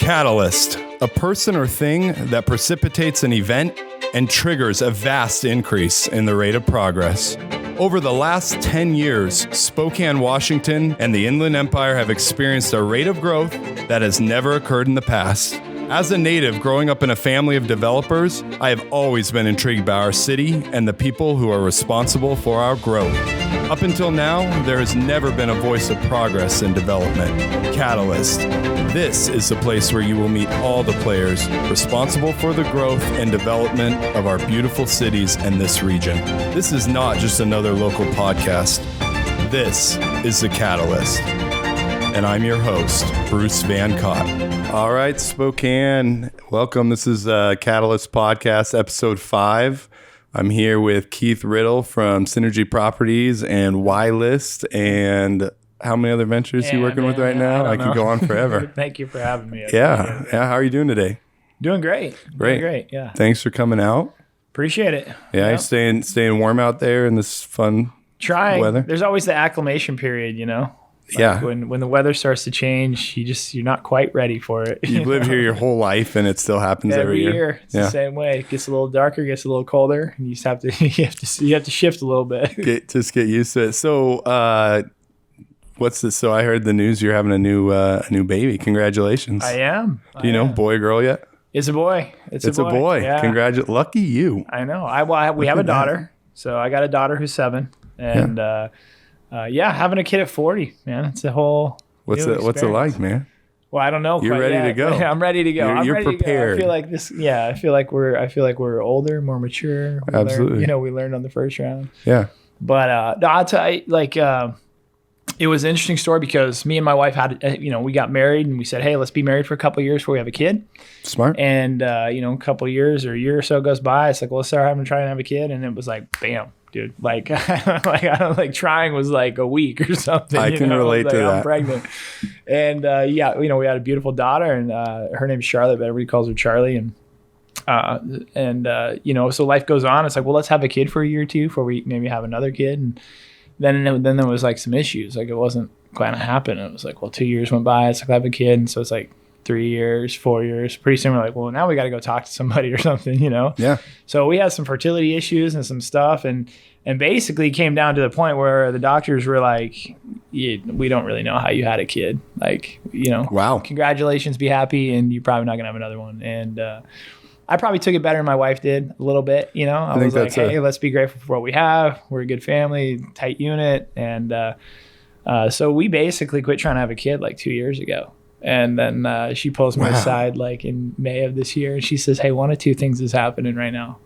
Catalyst, a person or thing that precipitates an event and triggers a vast increase in the rate of progress. Over the last 10 years, Spokane, Washington, and the Inland Empire have experienced a rate of growth that has never occurred in the past. As a native growing up in a family of developers, I have always been intrigued by our city and the people who are responsible for our growth. Up until now, there has never been a voice of progress and development. Catalyst. This is the place where you will meet all the players responsible for the growth and development of our beautiful cities and this region. This is not just another local podcast. This is the Catalyst. And I'm your host, Bruce Van Cott. All right, Spokane, welcome. This is Catalyst Podcast, Episode 5. I'm here with Keith Riddle from Synergy Properties and Y-List. And how many other ventures are you working with right now? I could go on forever. Thank you for having me. Yeah. How are you doing today? Doing great. Great. Yeah. Thanks for coming out. Appreciate it. Yeah, staying warm out there in this fun weather. There's always the acclimation period, you know? Like when the weather starts to change, you're not quite ready for it. You've lived here your whole life, and it still happens every year. It's the same way. It gets a little darker, gets a little colder, and you just have to you have to shift a little bit. Get used to it. So, what's this? So I heard the news you're having a new baby. Congratulations. I am. Do you know, boy or girl yet? It's a boy. It's a boy. Yeah. Lucky you. I know. We have a daughter. So I got a daughter who's 7, and having a kid at 40, man, it's a whole. What's it like, man? Well, I don't know. You're ready to go. I'm ready to go. You're prepared. I feel like this. Yeah, I feel like we're older, more mature. Absolutely. We learned on the first round. Yeah. But I'll tell you, it was an interesting story because me and my wife had, we got married and we said, hey, let's be married for a couple of years before we have a kid. Smart. And a couple of years or a year or so goes by. It's like, well, let's start trying to have a kid, and it was like, bam. Dude, trying was like a week or something. I can relate to that. I'm pregnant, and we had a beautiful daughter, and her name is Charlotte, but everybody calls her Charlie. And so life goes on. It's like, well, let's have a kid for a year or two before we maybe have another kid. And then there was like some issues, like it wasn't going to happen. It was like, well, 2 years went by. It's like I have a kid, and so it's like 3 years, 4 years. Pretty soon we're like, well, now we got to go talk to somebody or something, Yeah. So we had some fertility issues and some stuff, and basically came down to the point where the doctors were like, we don't really know how you had a kid. Like, wow, congratulations, be happy, and you're probably not going to have another one. And I probably took it better than my wife did a little bit, I was like, hey, let's be grateful for what we have. We're a good family, tight unit. And so we basically quit trying to have a kid like 2 years ago. And then she pulls me aside like in May of this year, and she says, hey, one of two things is happening right now.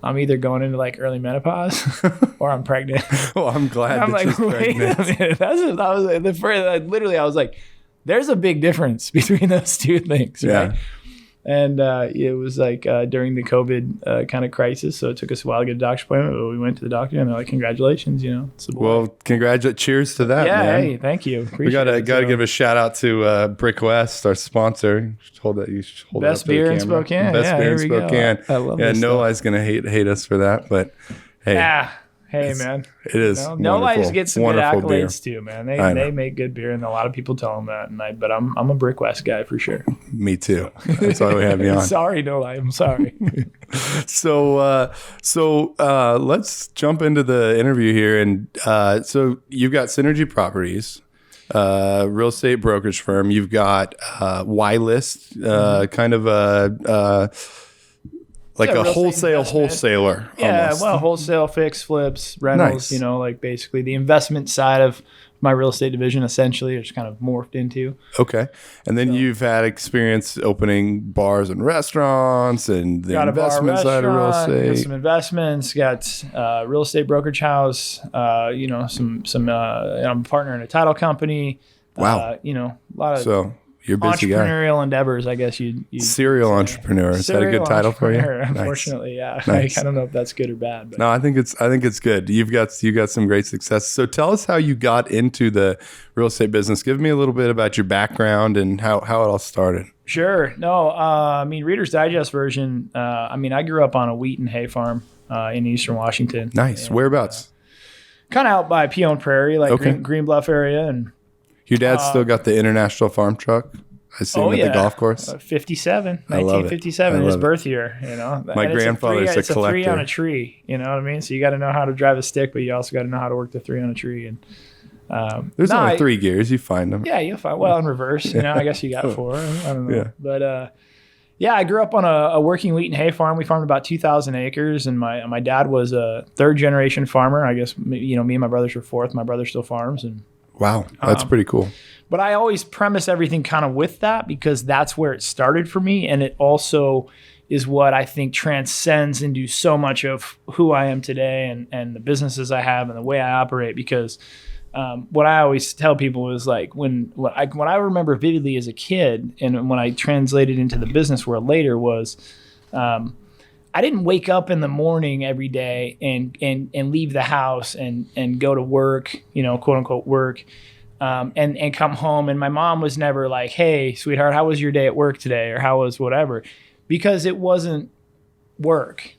I'm either going into like early menopause or I'm pregnant. Well, I'm glad I'm like, wait a minute. I was like, there's a big difference between those two things, right? And it was like during the COVID kind of crisis, so it took us a while to get a doctor's appointment, but we went to the doctor and they're like, congratulations, it's a boy. Well, cheers to that, man. Hey, thank you. We gotta give a shout out to Brick West, our sponsor. You should hold best that up to beer in Spokane. Best beer in Spokane. I love this Nola's gonna hate us for that, but hey. Hey, man. It is. No lives get some good accolades beer. too, man. They make good beer, and a lot of people tell them that. But I'm a Brick West guy for sure. Me too. That's why we have you on. Sorry, no lie. I'm sorry. So let's jump into the interview here. And so you've got Synergy Properties, real estate brokerage firm. You've got Y-List, kind of a like a wholesaler. Yeah, almost. Well, wholesale, fix, flips, rentals, Nice. Like basically the investment side of my real estate division essentially it's kind of morphed into. Okay. And then you've had experience opening bars and restaurants and the investment side of real estate. Got some investments, got real estate brokerage house, I'm a partner in a title company. Wow. A lot of So you're a busy guy. Entrepreneurial endeavors, I guess you'd serial entrepreneur. Is that a good title for you? Unfortunately, nice. Yeah. Nice. I don't know if that's good or bad. But. No, I think it's good. You got some great success. So tell us how you got into the real estate business. Give me a little bit about your background and how it all started. Sure. No, Reader's Digest version. I grew up on a wheat and hay farm in Eastern Washington. Nice. And, whereabouts? Kind of out by Peone Prairie, like Green Bluff area, and. Your dad still got the international farm truck? I assume, at the golf course? 57, I love it. 1957, I his love it. birth year, you know. My And grandfather's a it's a three collector. on a tree, you know what I mean? So you got to know how to drive a stick, but you also got to know how to work the three on a tree. And There's only 3 gears. You find them. Yeah, you'll find, well, in reverse, you know, I guess you got 4. I don't know. Yeah. But yeah, I grew up on a working wheat and hay farm. We farmed about 2,000 acres, and my dad was a 3rd generation farmer. I guess, you know, me and my brothers were 4th. My brother still farms. And Wow, that's pretty cool. but I always premise everything kind of with that, because that's where it started for me. And it also is what I think transcends into so much of who I am today and the businesses I have and the way I operate. Because what I always tell people is like when I remember vividly as a kid, and when I translated into the business world later, was I didn't wake up in the morning every day and leave the house and go to work, you know, quote unquote work, and come home. And my mom was never like, "Hey, sweetheart, how was your day at work today?" or "How was whatever," because it wasn't work.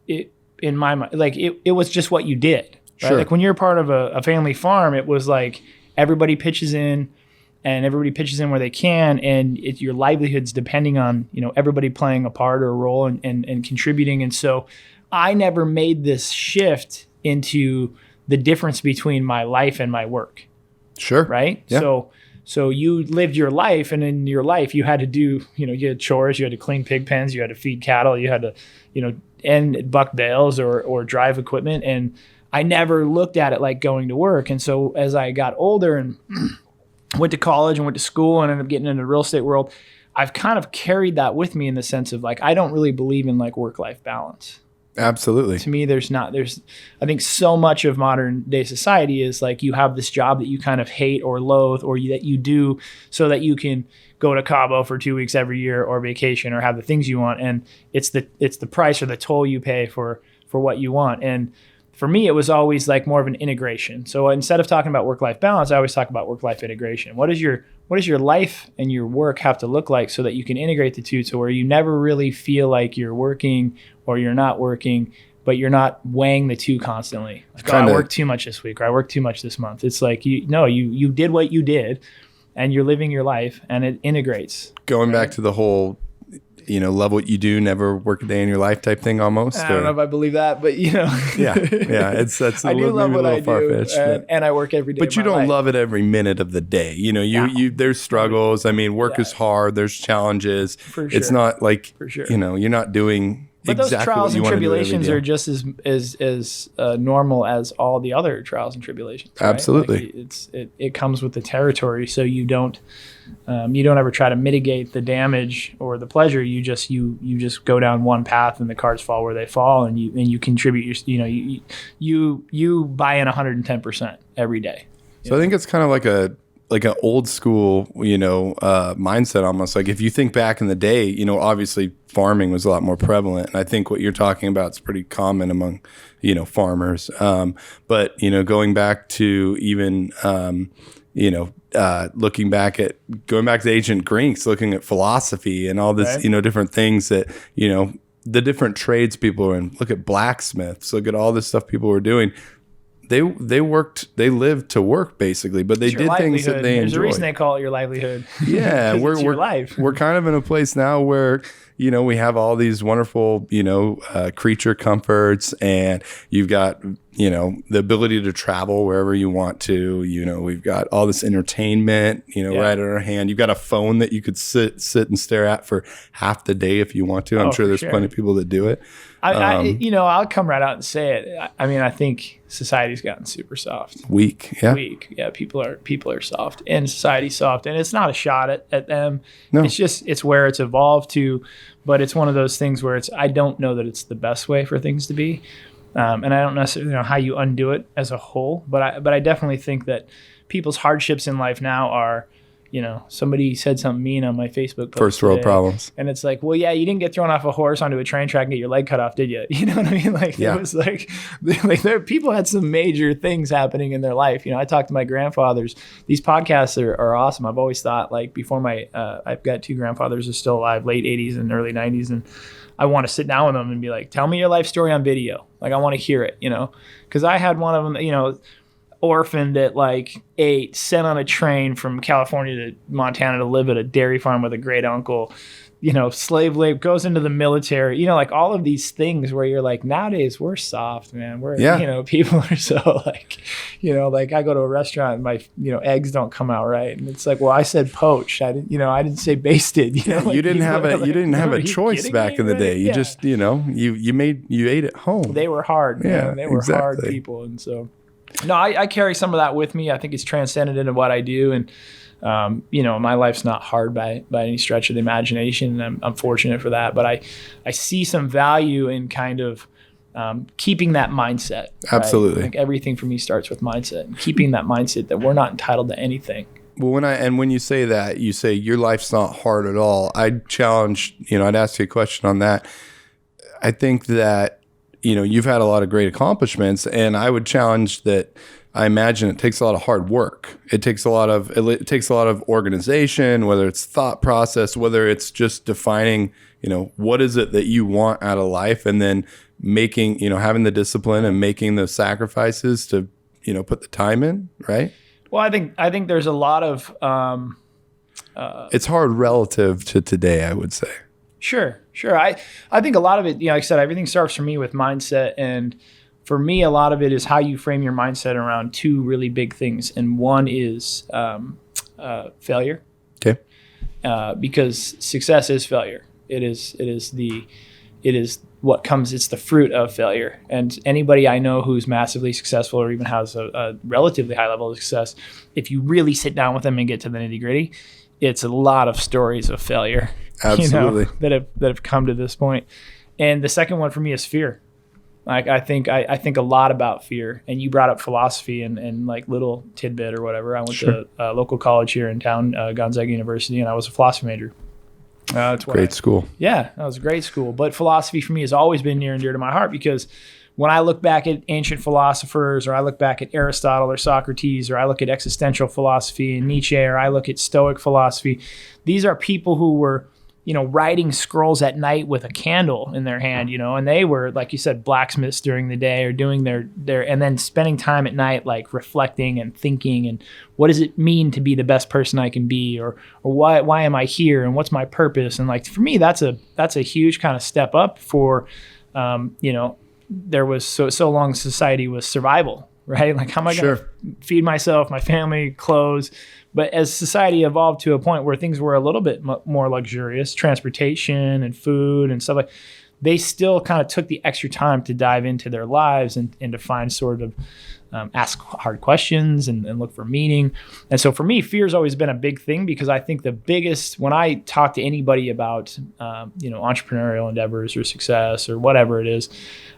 It, in my mind, like it was just what you did. Right? Sure. Like when you're part of a family farm, it was like everybody pitches in, and everybody pitches in where they can, and your livelihood's depending on, you know, everybody playing a part or a role and contributing. And so I never made this shift into the difference between my life and my work. Sure. Right? Yeah. So you lived your life, and in your life you had to do, you know, you had chores, you had to clean pig pens, you had to feed cattle, you had to, you know, and buck bales or drive equipment. And I never looked at it like going to work. And so as I got older and went to college and went to school and ended up getting into the real estate world, I've kind of carried that with me in the sense of like, I don't really believe in like work-life balance. Absolutely. To me, I think so much of modern day society is like you have this job that you kind of hate or loathe, or that you do so that you can go to Cabo for 2 weeks every year or vacation or have the things you want. And it's the price or the toll you pay for what you want. And for me, it was always like more of an integration. So instead of talking about work-life balance, I always talk about work-life integration. What does your life and your work have to look like so that you can integrate the two, to where you never really feel like you're working or you're not working, but you're not weighing the two constantly. Like, I worked too much this week, or I worked too much this month. It's like, you did what you did, and you're living your life, and it integrates. Going back to the whole, you know, love what you do, never work a day in your life type thing almost. I don't know if I believe that, but you know. Yeah. That's I do love what I do, and I work every day. But you don't love it every minute of the day. You know, you there's struggles. I mean, work is hard. There's challenges. For sure. It's not like, For sure. you know, you're not doing but exactly those trials what you and want to do every tribulations day. are just as normal as all the other trials and tribulations. Right? Absolutely. Like it comes with the territory, so you don't ever try to mitigate the damage or the pleasure. You just go down one path, and the cards fall where they fall, and you contribute. You buy in 110% every day. So I think it's kind of like an old school, you know, mindset almost. Like if you think back in the day, you know, obviously farming was a lot more prevalent. And I think what you're talking about is pretty common among, you know, farmers. But, you know, going back to even, going back to ancient Greeks, looking at philosophy and all this, Right. you know, different things that, you know, the different trades people were in. Look at blacksmiths, look at all this stuff people were doing. They lived to work basically, but they did things that they enjoyed. There's a reason they call it your livelihood. Yeah, it's your life. We're kind of in a place now where, you know, we have all these wonderful, you know, creature comforts, and you've got, you know, the ability to travel wherever you want to. You know, we've got all this entertainment, you know, right at our hand. You've got a phone that you could sit and stare at for half the day if you want to. I'm sure there's plenty of people that do it. I'll come right out and say it. I mean, I think society's gotten super soft. Weak. Yeah. People are soft, and society's soft, and it's not a shot at them. No. It's where it's evolved to, but it's one of those things where I don't know that it's the best way for things to be. And I don't necessarily know how you undo it as a whole, but I definitely think that people's hardships in life now are, you know, somebody said something mean on my Facebook post First world today, problems. and it's like, well, yeah, you didn't get thrown off a horse onto a train track and get your leg cut off, did you? You know what I mean? Like, It was like people had some major things happening in their life. You know, I talked to my grandfathers. These podcasts are awesome. I've always thought, like, before I've got 2 grandfathers who are still alive, late 80s and early 90s, and I want to sit down with them and be like, tell me your life story on video. Like, I want to hear it, you know, because I had one of them, you know, orphaned at like 8, sent on a train from California to Montana to live at a dairy farm with a great uncle, slave labor, goes into the military, like all of these things where you're like, nowadays we're soft, man. People are so like, like I go to a restaurant and my, eggs don't come out right. And it's like, well, I said poached. I didn't say basted. You didn't have a choice back in the day. You just, you ate at home. They were hard. Yeah, They were exactly. hard people. And so, no, I carry some of that with me. I think it's transcended into what I do. And, my life's not hard by any stretch of the imagination. And I'm fortunate for that. But I see some value in kind of keeping that mindset. Absolutely. Right? Like everything for me starts with mindset, and keeping that mindset that we're not entitled to anything. Well, when you say that, you say your life's not hard at all. I'd challenge, I'd ask you a question on that. I think that, you've had a lot of great accomplishments, and I would challenge that. I imagine it takes a lot of hard work. It takes a lot of organization, whether it's thought process, whether it's just defining, what is it that you want out of life, and then making, having the discipline and making those sacrifices to, put the time in, right? Well, I think there's a lot of it's hard relative to today, I would say. Sure. I think a lot of it, like I said, everything starts for me with mindset. And for me, a lot of it is how you frame your mindset around two really big things. And one is failure. Okay. Because success is failure. It is what comes, it's the fruit of failure. And anybody I know who's massively successful or even has a relatively high level of success, if you really sit down with them and get to the nitty gritty, it's a lot of stories of failure. Absolutely. That have come to this point. And the second one for me is fear. Like I think a lot about fear. And you brought up philosophy and like little tidbit or whatever. I went to a local college here in town, Gonzaga University, and I was a philosophy major. Great school. Yeah, that was a great school. But philosophy for me has always been near and dear to my heart, because when I look back at ancient philosophers, or I look back at Aristotle or Socrates, or I look at existential philosophy and Nietzsche, or I look at Stoic philosophy, these are people who were, writing scrolls at night with a candle in their hand, and they were, like you said, blacksmiths during the day, or doing their and then spending time at night, like reflecting and thinking, and what does it mean to be the best person I can be, or why am I here, and what's my purpose? And like, for me, that's a huge kind of step up for, there was so long society was survival, right? Like, how am I going to feed myself, my family, clothes? But as society evolved to a point where things were a little bit more luxurious, transportation and food and stuff like, they still kind of took the extra time to dive into their lives and to find sort of ask hard questions and look for meaning. And so for me, fear has always been a big thing, because I think the biggest, when I talk to anybody about, entrepreneurial endeavors or success or whatever it is,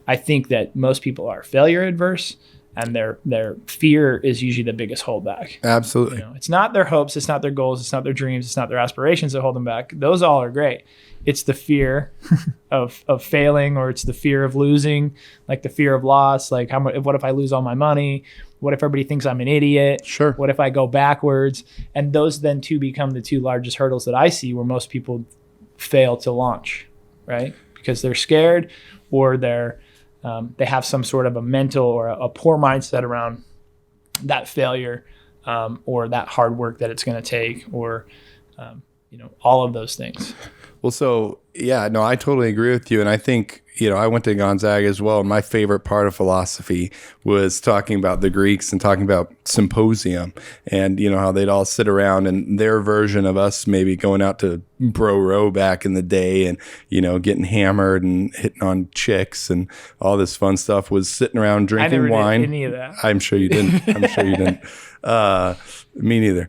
I think that most people are failure adverse. And their fear is usually the biggest holdback. Absolutely. It's not their hopes, it's not their goals, it's not their dreams, it's not their aspirations that hold them back. Those all are great. It's the fear of failing, or it's the fear of losing, like the fear of loss. Like, what if I lose all my money? What if everybody thinks I'm an idiot? Sure. What if I go backwards? And those then two become the two largest hurdles that I see where most people fail to launch, right? Because they're scared, or they have some sort of a mental or a poor mindset around that failure, or that hard work that it's going to take, or, all of those things. Well, so yeah, no, I totally agree with you. And I think, I went to Gonzaga as well. And my favorite part of philosophy was talking about the Greeks and talking about symposium, and, how they'd all sit around, and their version of us maybe going out to bro row back in the day and, getting hammered and hitting on chicks and all this fun stuff was sitting around drinking wine. Did any of that. I'm sure you didn't. Me neither.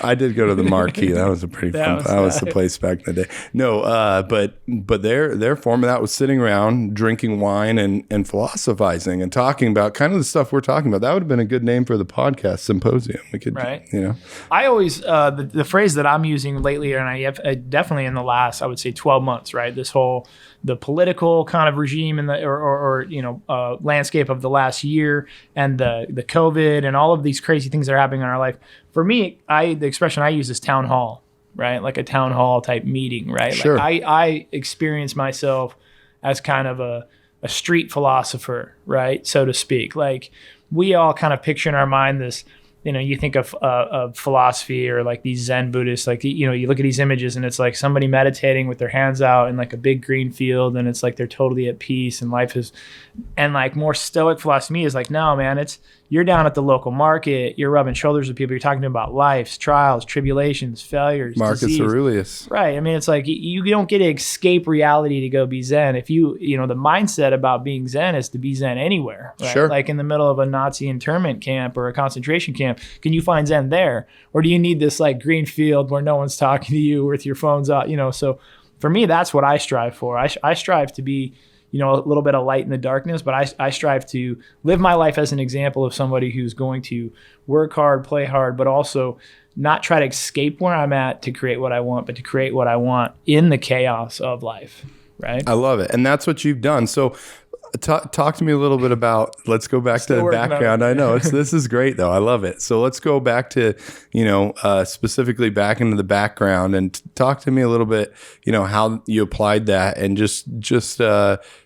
I did go to the Marquee. That was a pretty fun. That was the place back in the day. No, but their form of that was sitting around drinking wine and philosophizing and talking about kind of the stuff we're talking about. That would have been a good name for the podcast, symposium. We could, right. I always the phrase that I'm using lately, and I have definitely in the last, I would say 12 months, right? This whole the political kind of regime and the landscape of the last year, and the COVID and all of these crazy things that are happening in our life. For me, the expression I use is town hall, right? Like a town hall type meeting, right? Sure. Like I experience myself as kind of a street philosopher, right? So to speak. Like we all kind of picture in our mind this, you think of philosophy or like these Zen Buddhists, like, you look at these images and it's like somebody meditating with their hands out in like a big green field, and it's like they're totally at peace and life is, and like more stoic philosophy to me is like, no, man, you're down at the local market, you're rubbing shoulders with people, you're talking about life's trials, tribulations, failures, Marcus disease. Aurelius. Right. I mean, it's like you don't get to escape reality to go be Zen. If the mindset about being Zen is to be Zen anywhere, right? Sure. Like in the middle of a Nazi internment camp or a concentration camp, can you find Zen there? Or do you need this like green field where no one's talking to you with your phones out, So for me, that's what I strive for. I strive to be, a little bit of light in the darkness, but I strive to live my life as an example of somebody who's going to work hard, play hard, but also not try to escape where I'm at to create what I want, but to create what I want in the chaos of life, right? I love it. And that's what you've done. So talk to me a little bit about, let's go back to the background. I know this is great though. I love it. So let's go back to, specifically back into the background and talk to me a little bit, how you applied that and just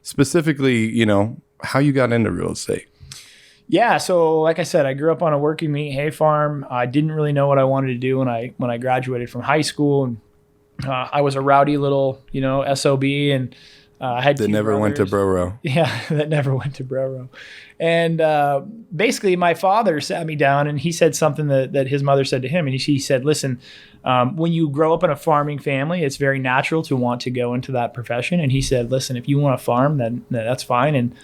specifically, how you got into real estate. Yeah. So like I said, I grew up on a working meat hay farm. I didn't really know what I wanted to do when I graduated from high school. And I was a rowdy little, SOB, and I had that never went to Bro-Row. Yeah, that never went to Bro-Row. And basically, my father sat me down and he said something that his mother said to him. And he said, listen, when you grow up in a farming family, it's very natural to want to go into that profession. And he said, listen, if you want to farm, then that's fine. And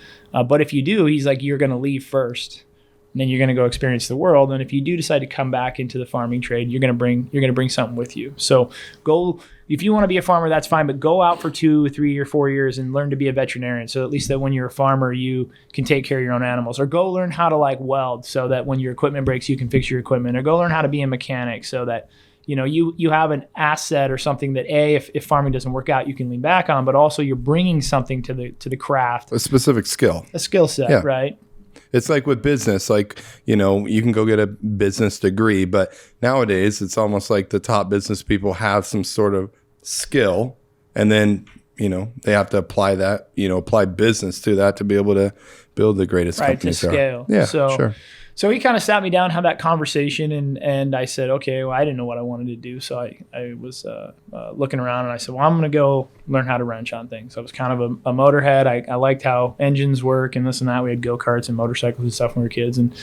but if you do, he's like, you're going to leave first. And then you're going to go experience the world. And if you do decide to come back into the farming trade, you're going to bring something with you. So go, if you want to be a farmer, that's fine, but go out for 2, 3, or 4 years and learn to be a veterinarian. So at least that when you're a farmer, you can take care of your own animals, or go learn how to like weld so that when your equipment breaks, you can fix your equipment, or go learn how to be a mechanic so that, you have an asset or something that if farming doesn't work out, you can lean back on, but also you're bringing something to the craft. A specific skill. A skill set, yeah. Right? It's like with business, like, you can go get a business degree, but nowadays it's almost like the top business people have some sort of skill, and then, they have to apply that, apply business to that to be able to build the greatest companies. Right, to scale. Yeah, sure. So he kind of sat me down, had that conversation, and I said, okay, well, I didn't know what I wanted to do. So I was looking around, and I said, well, I'm going to go learn how to wrench on things. I was kind of a motorhead. I liked how engines work and this and that. We had go-karts and motorcycles and stuff when we were kids. And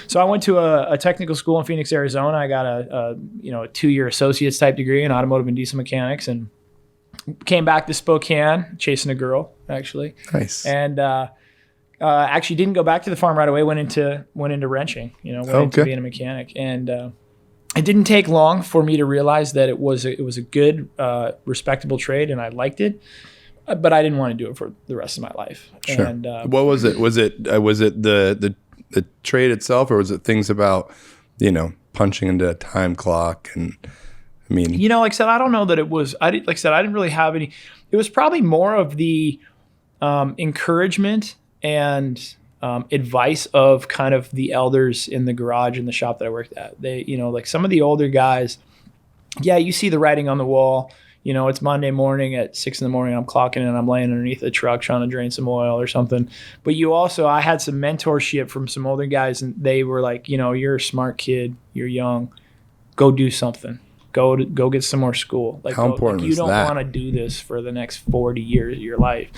so I went to a technical school in Phoenix, Arizona. I got a 2-year associate's type degree in automotive and diesel mechanics, and came back to Spokane chasing a girl, actually. Nice. And actually didn't go back to the farm right away. Went into wrenching. Into being a mechanic, and it didn't take long for me to realize that it was a good, respectable trade, and I liked it. But I didn't want to do it for the rest of my life. Sure. And, what was it? Was it the trade itself, or was it things about punching into a time clock? And I mean, like I said, I don't know that it was. I didn't really have any. It was probably more of the encouragement and advice of kind of the elders in the garage in the shop that I worked at. They, like some of the older guys, yeah, you see the writing on the wall. It's Monday morning at 6 a.m. I'm clocking in and I'm laying underneath a truck trying to drain some oil or something. But I had some mentorship from some older guys, and they were like, you're a smart kid, you're young, go do something. Go get some more school. Like, how important you don't that? want to do this for the next 40 years of your life.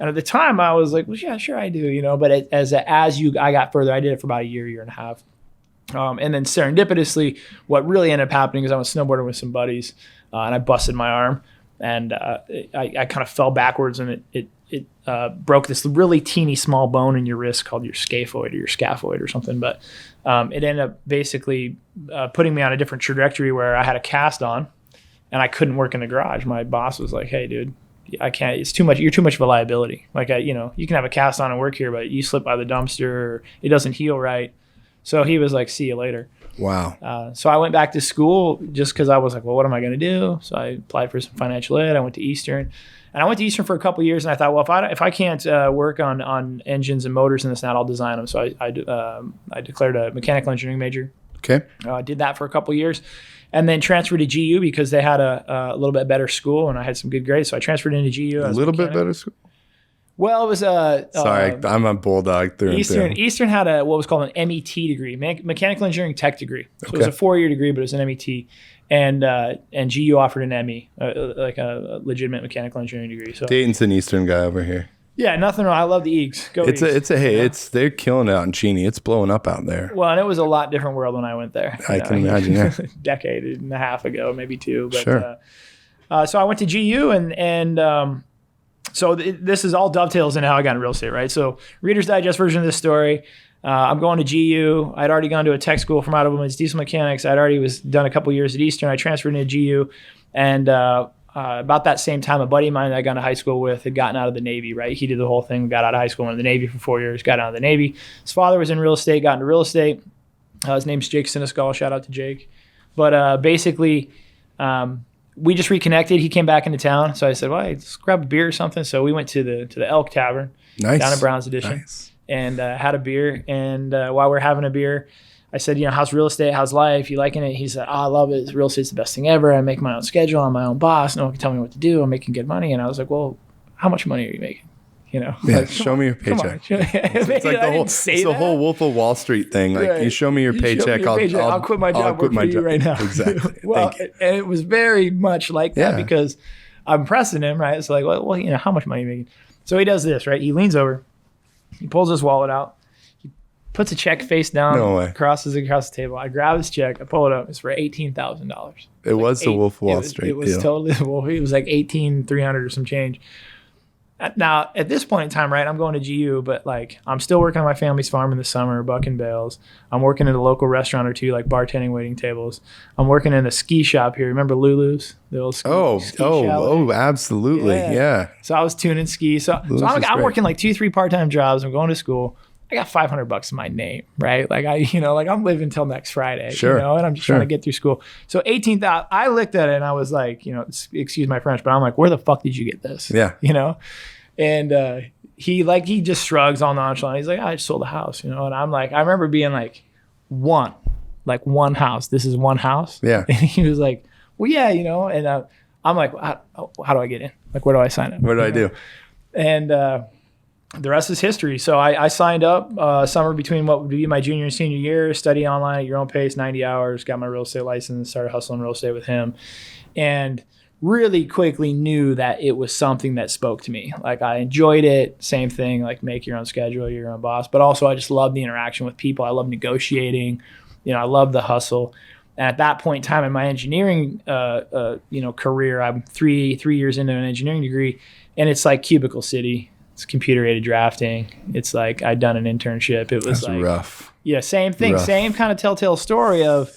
And at the time, I was like, well, yeah, sure I do, But I got further, I did it for about a year and a half. And then serendipitously, what really ended up happening is I was snowboarding with some buddies, and I busted my arm, and I kind of fell backwards, and it broke this really teeny small bone in your wrist called your scaphoid or your scaphoid or something. But it ended up basically putting me on a different trajectory where I had a cast on, and I couldn't work in the garage. My boss was like, hey, dude, I can't. It's too much. You're too much of a liability. Like, you can have a cast on and work here, but you slip by the dumpster, or it doesn't heal right. So he was like, see you later. Wow. So I went back to school just because I was like, well, what am I going to do? So I applied for some financial aid. I went to Eastern. And I went to Eastern for a couple of years, and I thought, well, if I can't work on engines and motors and this and that, I'll design them. So I declared a mechanical engineering major. Okay. Did that for a couple of years, and then transferred to GU because they had a little bit better school, and I had some good grades. So I transferred into GU. A little bit better school? Well, it was Sorry, I'm a bulldog through and through. Eastern had what was called an MET degree, mechanical engineering tech degree. So it was a 4-year degree, but it was an MET. And GU offered an ME, like a legitimate mechanical engineering degree. So Dayton's an Eastern guy over here. Yeah, nothing wrong. I love the Eags. Go Eags. They're killing it out in Cheney. It's blowing up out there. Well, and it was a lot different world when I went there. I can imagine. Yeah, decade and a half ago, maybe 2. But, sure. So I went to GU, and so this is all dovetails into how I got in real estate, right? So Reader's Digest version of this story. I'm going to GU. I'd already gone to a tech school from out of women's diesel mechanics. I'd already done a couple years at Eastern. I transferred into GU, and about that same time, a buddy of mine that I got into high school with had gotten out of the Navy, right? He did the whole thing, got out of high school, went to the Navy for 4 years, got out of the Navy. His father was in real estate, got into real estate. His name's Jake Siniscall. Shout out to Jake. But basically, we just reconnected. He came back into town. So I said, well, let's grab a beer or something. So we went to the Elk Tavern down in Browns Edition and had a beer. And while we were having a beer, I said, how's real estate? How's life? You liking it? He said, I love it. Real estate's the best thing ever. I make my own schedule. I'm my own boss. No one can tell me what to do. I'm making good money. And I was like, well, how much money are you making? Yeah, like, show me your paycheck. It's like the whole Wolf of Wall Street thing. Like, you show me your paycheck, I'll quit my job. I'll quit my job right now. Exactly. Well, and it was very much like that because I'm pressing him, right? It's like, well, how much money are you making? So he does this, right? He leans over, he pulls his wallet out, he puts a check face down, crosses across the table. I grab his check, I pull it up. It's for $18,000. It was the Wolf of Wall Street. It was totally the Wolf. It was like 18,300 or some change. Now, at this point in time, right, I'm going to GU, but like I'm still working on my family's farm in the summer, bucking bales. I'm working at a local restaurant or two, like bartending, waiting tables. I'm working in a ski shop here. Remember Lulu's? The old ski shop? Absolutely. Yeah. So I was tuning skis. So I'm working like 2-3 part-time jobs. I'm going to school. I got $500 in my name, right? Like I'm living till next Friday, and I'm just trying to get through school. So 18,000, I looked at it and I was like, excuse my French, but I'm like, where the fuck did you get this? Yeah. And he just shrugs all nonchalant. He's like, I just sold a house, and I'm like, I remember being like, one house. This is one house. Yeah. And he was like, well, yeah, and I'm like, how do I get in? Like, where do I sign up? What do I do? And, the rest is history. So I signed up summer between what would be my junior and senior year, study online at your own pace, 90 hours, got my real estate license, started hustling real estate with him, and really quickly knew that it was something that spoke to me. Like I enjoyed it. Same thing, like make your own schedule, you're your own boss. But also I just love the interaction with people. I love negotiating. I love the hustle. And at that point in time in my engineering career, I'm three years into an engineering degree, and it's like cubicle city. It's computer-aided drafting. It's like I'd done an internship. It was like rough. Yeah, same thing. Rough. Same kind of telltale story of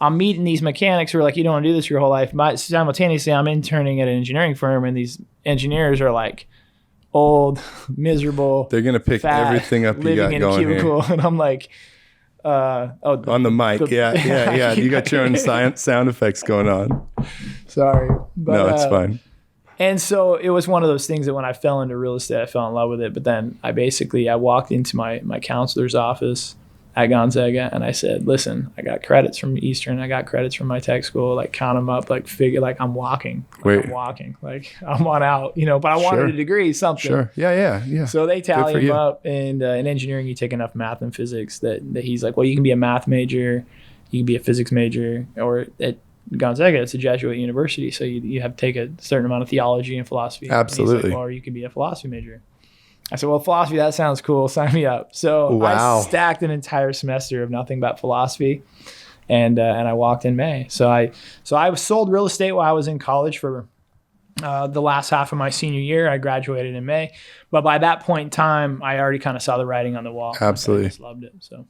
I'm meeting these mechanics who are like, you don't want to do this your whole life. Simultaneously, I'm interning at an engineering firm, and these engineers are like old, miserable. They're gonna pick everything up you got going here. Living in a cubicle, and I'm like, on the mic. Yeah. You got your own sound effects going on. Sorry, but, no, it's fine. And so it was one of those things that when I fell into real estate, I fell in love with it. But then I walked into my counselor's office at Gonzaga, and I said, listen, I got credits from Eastern. I got credits from my tech school. Like count them up, like figure, like I'm walking. I'm on out, but I wanted a degree, something. Sure. Yeah. So they tally them up, and in engineering, you take enough math and physics that he's like, well, you can be a math major, you can be a physics major, or at Gonzaga, it's a Jesuit university, so you have to take a certain amount of theology and philosophy. Absolutely. Or you can be a philosophy major. I said, well, philosophy, that sounds cool. Sign me up. So I stacked an entire semester of nothing but philosophy, and I walked in May. So I sold real estate while I was in college for the last half of my senior year. I graduated in May, but by that point in time, I already kind of saw the writing on the wall. Absolutely, I just loved it. So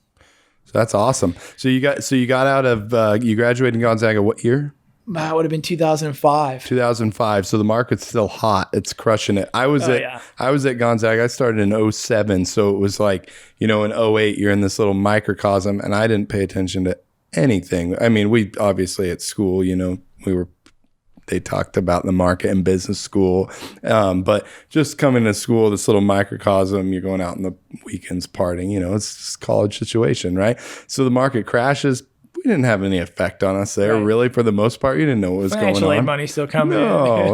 that's awesome. So you got out of you graduated in Gonzaga what year? That would have been 2005. 2005. So the market's still hot. It's crushing it. I was at Gonzaga. I started in 2007. So it was like, in 2008, you're in this little microcosm, and I didn't pay attention to anything. I mean, we obviously at school, they talked about the market in business school. But just coming to school, this little microcosm, you're going out in the weekends partying, it's just college situation, right? So the market crashes. we didn't have any effect on us there, really, for the most part. You didn't know what was going on. Financial aid money still coming in.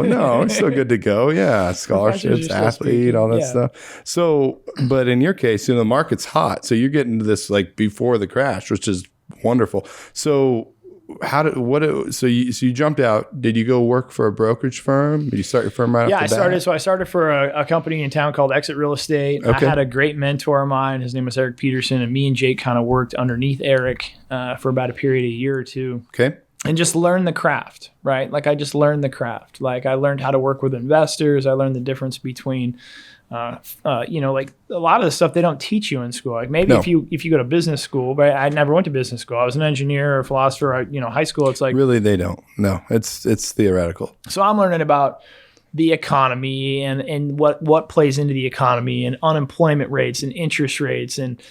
No, it's still good to go. Yeah, scholarships, athlete, all that stuff. So, but in your case, the market's hot, so you're getting to this like before the crash, which is wonderful. So, so you jumped out. Did you go work for a brokerage firm? Did you start your firm right off the bat? I started for a company in town called Exit Real Estate. Okay. I had a great mentor of mine. His name was Eric Peterson, and me and Jake kind of worked underneath Eric for about a period of a year or two. Okay. And just learned the craft, right? Like I just learned the craft. Like I learned how to work with investors. I learned the difference between like a lot of the stuff they don't teach you in school. Like maybe if you go to business school, but I never went to business school. I was an engineer or philosopher. High school. It's like really they don't. No, it's theoretical. So I'm learning about the economy and what plays into the economy and unemployment rates and interest rates and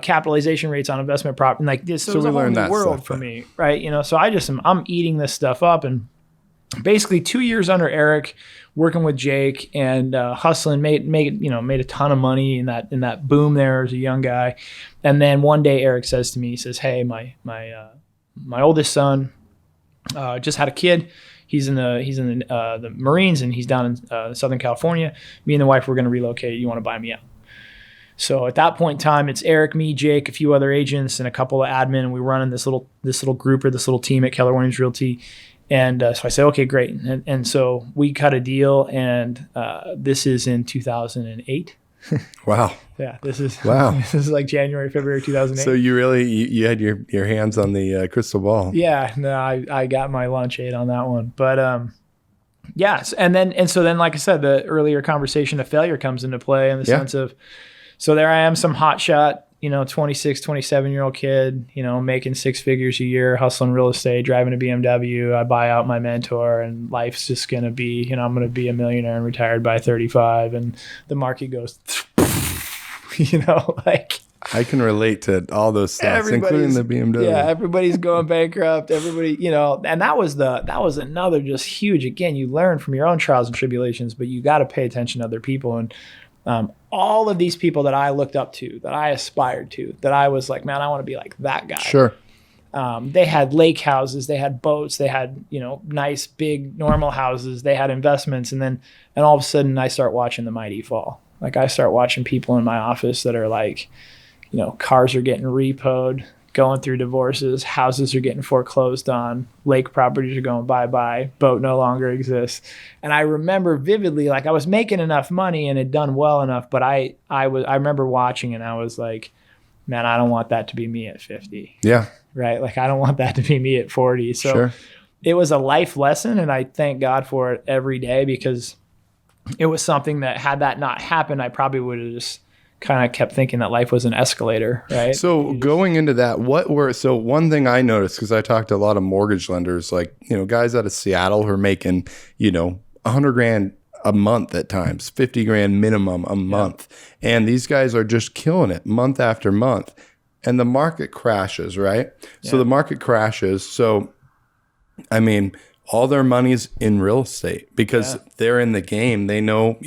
capitalization rates on investment property. Like this, so we learned that world for me, right? So I'm eating this stuff up and. Basically 2 years under Eric, working with Jake and hustling, made a ton of money in that boom there as a young guy. And then one day Eric says to me, he says, "Hey, my oldest son just had a kid. He's in the Marines and he's down in Southern California. Me and the wife were going to relocate. You want to buy me out?" So at that point in time, it's Eric, me, Jake, a few other agents, and a couple of admin. And we were running this little group or this little team at Keller Williams Realty. And so I said, okay, great. And so we cut a deal, and this is in 2008. Wow. Yeah, this is like January, February 2008. So you really you had your hands on the crystal ball. Yeah, no, I got my lunch ate on that one. But yes, and so then, like I said, the earlier conversation of failure comes into play in the sense of, so there I am, some hotshot, 26, 27-year-old kid, making six figures a year, hustling real estate, driving a BMW. I buy out my mentor, and life's just going to be, I'm going to be a millionaire and retired by 35. And the market goes, like. I can relate to all those stuff, including the BMW. Yeah, everybody's going bankrupt. Everybody, and that was another just huge. Again, you learn from your own trials and tribulations, but you got to pay attention to other people. And all of these people that I looked up to, that I aspired to, that I was like, man, I want to be like that guy. Sure. They had lake houses, they had boats, they had, nice, big, normal houses, they had investments. And all of a sudden I start watching the mighty fall. Like I start watching people in my office that are like, cars are getting repoed, going through divorces, houses are getting foreclosed on, lake properties are going bye-bye, boat no longer exists. And I remember vividly, like I was making enough money and had done well enough, but I remember watching and I was like, man, I don't want that to be me at 50. Yeah. Right? Like I don't want that to be me at 40. So It was a life lesson, and I thank God for it every day, because it was something that had that not happened, I probably would have just kind of kept thinking that life was an escalator, right? So going into that, one thing I noticed, because I talked to a lot of mortgage lenders, like, guys out of Seattle who are making, $100,000 a month at times, $50,000 minimum a month. And these guys are just killing it month after month. And the market crashes, right? Yeah. So the market crashes. So, I mean, all their money's in real estate because they're in the game. They know,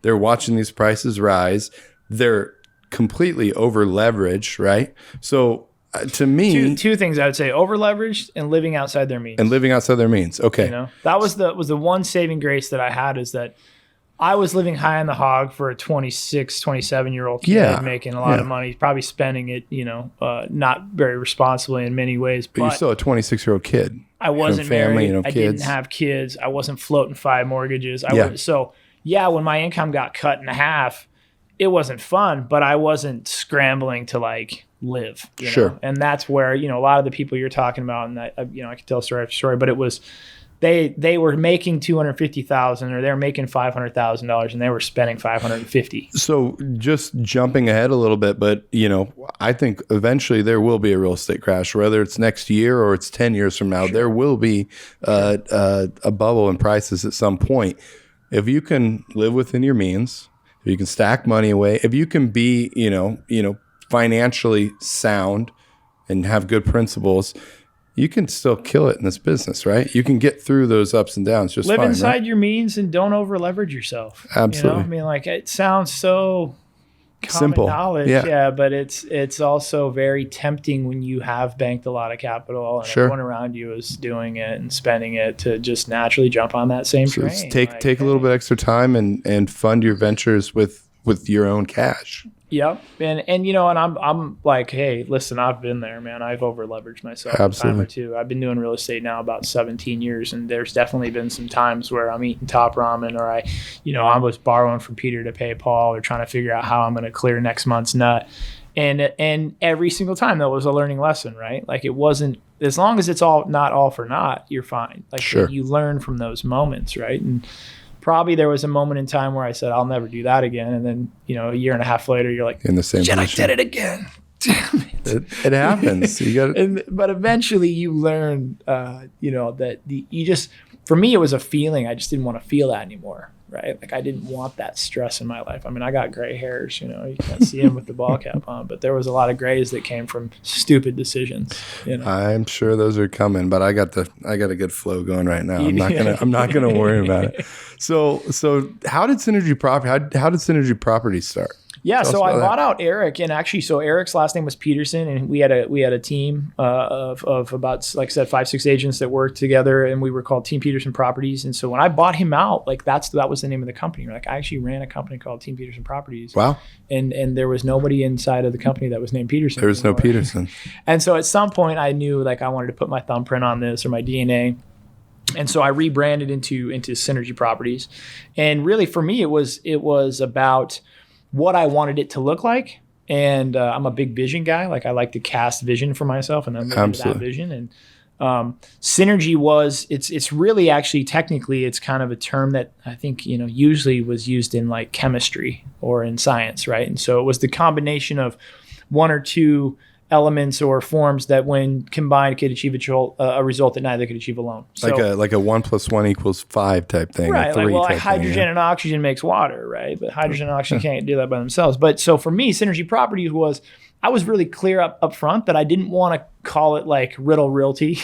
they're watching these prices rise. They're completely over leveraged, right? So to me, two things I would say: over leveraged and living outside their means. Okay. That was the one saving grace that I had, is that I was living high on the hog for a 26, 27-year-old kid making a lot of money, probably spending it, not very responsibly in many ways. But you're still a 26-year-old kid. I wasn't married. I didn't have kids. I wasn't floating 5 mortgages. When my income got cut in half, it wasn't fun, but I wasn't scrambling to like live. Sure. And that's where, a lot of the people you're talking about, and I could tell story after story, but it was, they were making $250,000 or they were making $500,000 and they were spending $550,000. So just jumping ahead a little bit, but I think eventually there will be a real estate crash, whether it's next year or it's 10 years from now. Sure. There will be a bubble in prices at some point. If you can live within your means, if you can stack money away, if you can be, financially sound and have good principles, you can still kill it in this business, right? You can get through those ups and downs just live fine, inside right? your means and don't over leverage yourself. Absolutely. It sounds so Simple knowledge. Yeah. But it's also very tempting when you have banked a lot of capital and everyone around you is doing it and spending it to just naturally jump on that same train. Take a little bit extra time and fund your ventures with your own cash. Yep. And I'm like, hey, listen, I've been there, man. I've over leveraged myself a time or two. I've been doing real estate now about 17 years, and there's definitely been some times where I'm eating top ramen, or I was borrowing from Peter to pay Paul, or trying to figure out how I'm going to clear next month's nut. And every single time that was a learning lesson, right? Like, it wasn't, as long as it's not all for naught, you're fine. Like, you learn from those moments, right? And probably there was a moment in time where I said, I'll never do that again. And then, a year and a half later, you're like, in the same position. I did it again. Damn it. It happens. You got it. But eventually you learn, for me, it was a feeling. I just didn't want to feel that anymore. Right. Like, I didn't want that stress in my life. I mean, I got gray hairs, you can't see them with the ball cap on, but there was a lot of grays that came from stupid decisions. I'm sure those are coming, but I got a good flow going right now. I'm not gonna worry about it. So how did Synergy Properties start? Yeah, so I bought out Eric, and actually, so Eric's last name was Peterson, and we had a team of about, like I said, 5-6 agents that worked together, and we were called Team Peterson Properties. And so when I bought him out, like that was the name of the company. Like, I actually ran a company called Team Peterson Properties. Wow. And there was nobody inside of the company that was named Peterson. There was no Peterson. And so at some point, I knew, like, I wanted to put my thumbprint on this, or my DNA. And so I rebranded into Synergy Properties. And really, for me, it was about what I wanted it to look like. And I'm a big vision guy. Like, I like to cast vision for myself, and then live into that vision. And Synergy it's really, actually, technically, it's kind of a term that I think, usually was used in, like, chemistry or in science, right? And so it was the combination of one or two elements or forms that, when combined, could achieve a result that neither could achieve alone. So, like a 1 + 1 = 5 type thing. Right. Like hydrogen and oxygen makes water, right? But hydrogen and oxygen can't do that by themselves. But so for me, Synergy Properties I was really clear up front that I didn't want to call it like Riddle Realty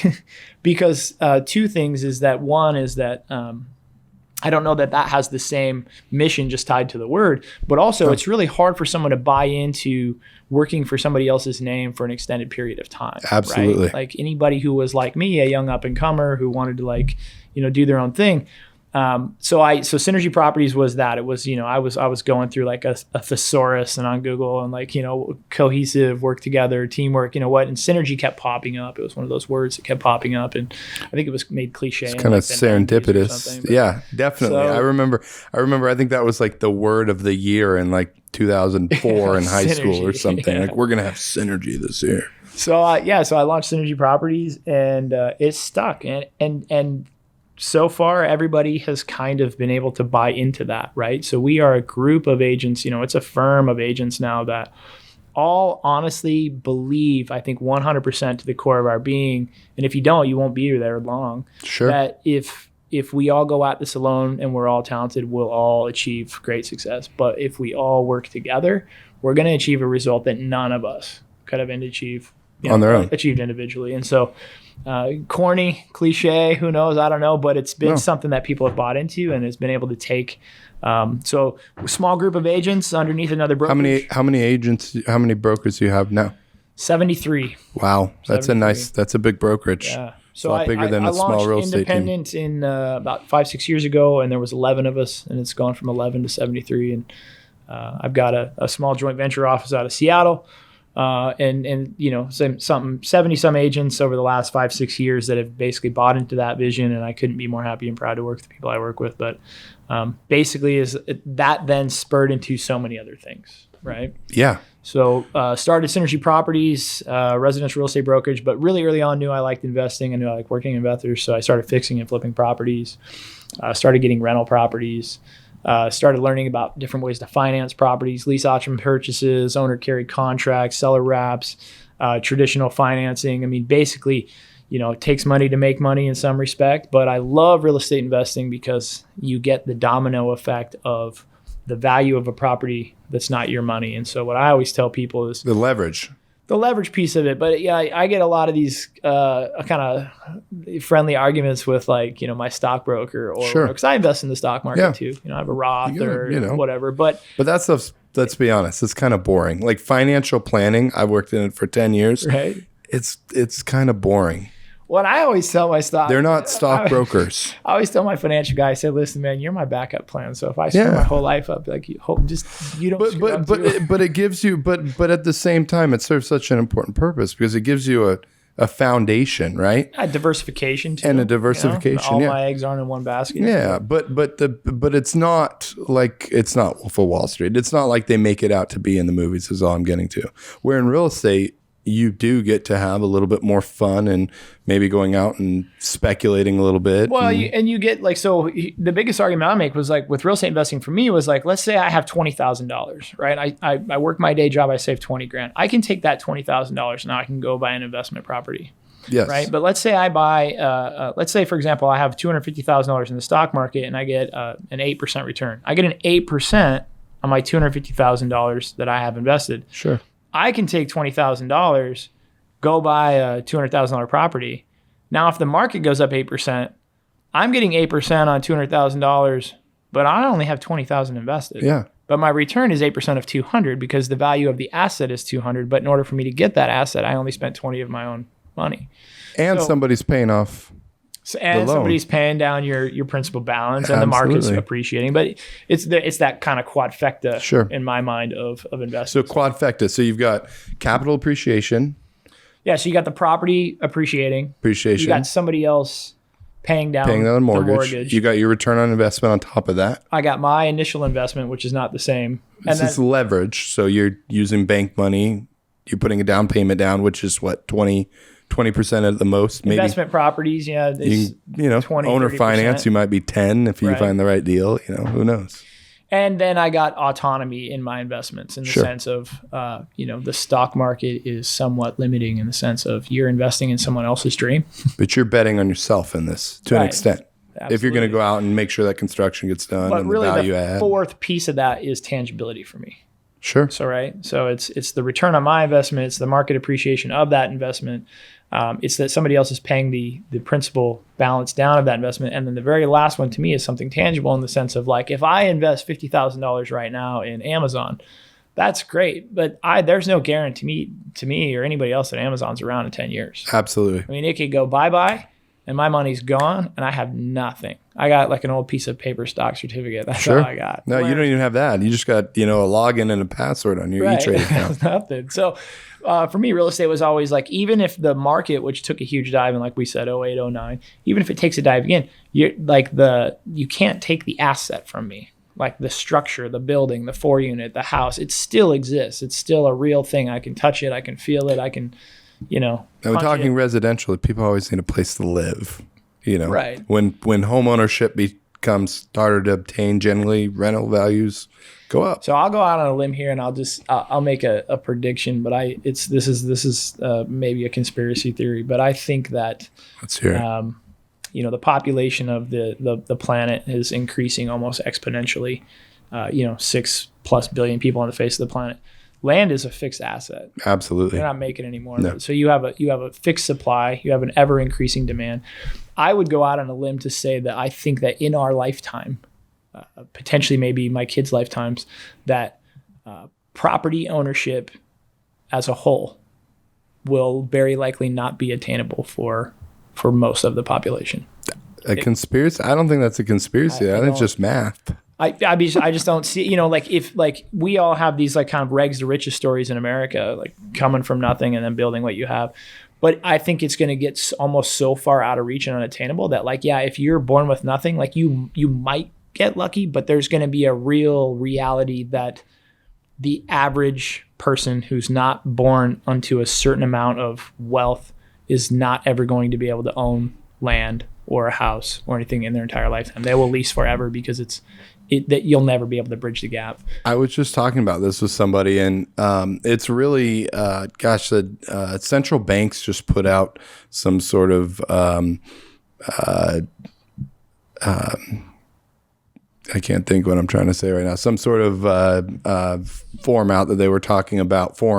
because two things is that, one is that I don't know that has the same mission just tied to the word, but also it's really hard for someone to buy into working for somebody else's name for an extended period of time. Absolutely. Right? Like, anybody who was like me, a young up and comer who wanted to do their own thing. So Synergy Properties was that. It was, I was going through like a thesaurus and on Google, and cohesive, work together, teamwork, and Synergy kept popping up. It was one of those words that kept popping up, and I think it was made cliche. It's kind of serendipitous. Yeah, definitely. So, I remember, I think that was like the word of the year in like 2004 in high school or something. Yeah. Like, we're going to have synergy this year. So I launched Synergy Properties, and it stuck. And so far, everybody has kind of been able to buy into that, right? So we are a group of agents, it's a firm of agents now that all honestly believe, I think 100% to the core of our being, and if you don't, you won't be there long. Sure. That if we all go at this alone and we're all talented, we'll all achieve great success. But if we all work together, we're going to achieve a result that none of us could have achieved on their own, achieved individually. And so, corny, cliche, who knows? I don't know, but it's been something that people have bought into and has been able to take. So a small group of agents underneath another brokerage. How many brokers do you have now? 73. Wow. That's a big brokerage. Yeah. So a lot bigger than a small real estate team. I launched independent in about 5-6 years ago, and there was 11 of us, and it's gone from 11 to 73. And I've got a small joint venture office out of Seattle. And 70 some agents over the last 5-6 years that have basically bought into that vision, and I couldn't be more happy and proud to work with the people I work with. But basically, that then spurred into so many other things, right? Yeah. So started Synergy Properties, residential real estate brokerage, but really early on knew I liked investing and knew I liked working with investors. So I started fixing and flipping properties, started getting rental properties. Started learning about different ways to finance properties, lease option purchases, owner carried contracts, seller wraps, traditional financing. I mean, basically, it takes money to make money in some respect, but I love real estate investing because you get the domino effect of the value of a property that's not your money. And so what I always tell people is the leverage piece of it. But yeah, I get a lot of these kind of friendly arguments with my stockbroker, or because I invest in the stock market too. I have a Roth or whatever. But that stuff's Let's be honest. It's kind of boring. Like financial planning, I've worked in it for 10 years. Right. It's kind of boring. What I always tell my stock, they're not stockbrokers. I always tell my financial guy, I say, listen, man, you're my backup plan. So if I screw my whole life up, like you hope you don't screw up too. But it gives you, but at the same time, it serves such an important purpose because it gives you a foundation, right? A diversification too. And a diversification. All my eggs aren't in one basket. Yeah, but it's not like it's not Wolf of Wall Street. It's not like they make it out to be in the movies. Is all I'm getting to. Where in real estate, you do get to have a little bit more fun and maybe going out and speculating a little bit. Well, you get like, so the biggest argument I make was like with real estate investing for me was like, let's say I have $20,000, right? I work my day job, I save 20 grand. I can take that $20,000 now I can go buy an investment property. Yes. Right. But let's say I buy, let's say, for example, I have $250,000 in the stock market and I get an 8% return. I get an 8% on my $250,000 that I have invested. Sure. I can take $20,000, go buy a $200,000 property. Now, if the market goes up 8%, I'm getting 8% on $200,000, but I only have $20,000 invested. Yeah. But my return is 8% of 200 because the value of the asset is 200. But in order for me to get that asset, I only spent 20 of my own money. And somebody's paying off. And somebody's paying down your principal balance and the market's appreciating. But it's that kind of quadfecta in my mind of investment. So quadfecta. So you've got capital appreciation. Yeah, so you got the property appreciating. You got somebody else paying down the mortgage. You got your return on investment on top of that. I got my initial investment, which is not the same. This is leverage. So you're using bank money. You're putting a down payment down, which is what, 20% at the most, maybe. Investment properties, yeah. You know, 20, owner 30%. Finance, you might be 10 if you find the right deal. You know, who knows? And then I got autonomy in my investments in the sense of, the stock market is somewhat limiting in the sense of you're investing in someone else's dream. But you're betting on yourself in this to an extent. Absolutely. If you're going to go out and make sure that construction gets done and really the value add. But really the fourth piece of that is tangibility for me. Sure. So it's the return on my investment. It's the market appreciation of that investment. It's that somebody else is paying the principal balance down of that investment. And then the very last one to me is something tangible in the sense of like, if I invest $50,000 right now in Amazon, that's great. But there's no guarantee to me or anybody else that Amazon's around in 10 years. Absolutely. I mean, it could go bye-bye and my money's gone and I have nothing. I got like an old piece of paper stock certificate. That's all I got. No, you don't even have that. You just got, a login and a password on your E-Trade account. Nothing. So for me, real estate was always like, even if the market, which took a huge dive in, like we said, 08, 09, even if it takes a dive again, you can't take the asset from me. Like the structure, the building, the 4-unit, the house, it still exists. It's still a real thing. I can touch it. I can feel it. I can, Now we're talking residential. People always need a place to live. Right. When home ownership becomes harder to obtain, generally rental values go up. So I'll go out on a limb here and I'll make a prediction, but this is maybe a conspiracy theory, but I think that let's hear it. The population of the planet is increasing almost exponentially. 6+ billion people on the face of the planet. Land is a fixed asset. Absolutely. They're not making any more. No. So you have a fixed supply. You have an ever increasing demand. I would go out on a limb to say that I think that in our lifetime, potentially maybe my kids' lifetimes, that property ownership as a whole will very likely not be attainable for most of the population. A conspiracy? I don't think that's a conspiracy. I think it's just math. I just don't see, if we all have these like kind of rags to riches stories in America, like coming from nothing and then building what you have. But I think it's going to get almost so far out of reach and unattainable that if you're born with nothing, like you might get lucky, but there's going to be a real reality that the average person who's not born onto a certain amount of wealth is not ever going to be able to own land or a house or anything in their entire lifetime. They will lease forever because that you'll never be able to bridge the gap. I was just talking about this with somebody, and it's really, the central banks just put out some sort of, I can't think what I'm trying to say right now. Some sort of forum out that they were talking about, what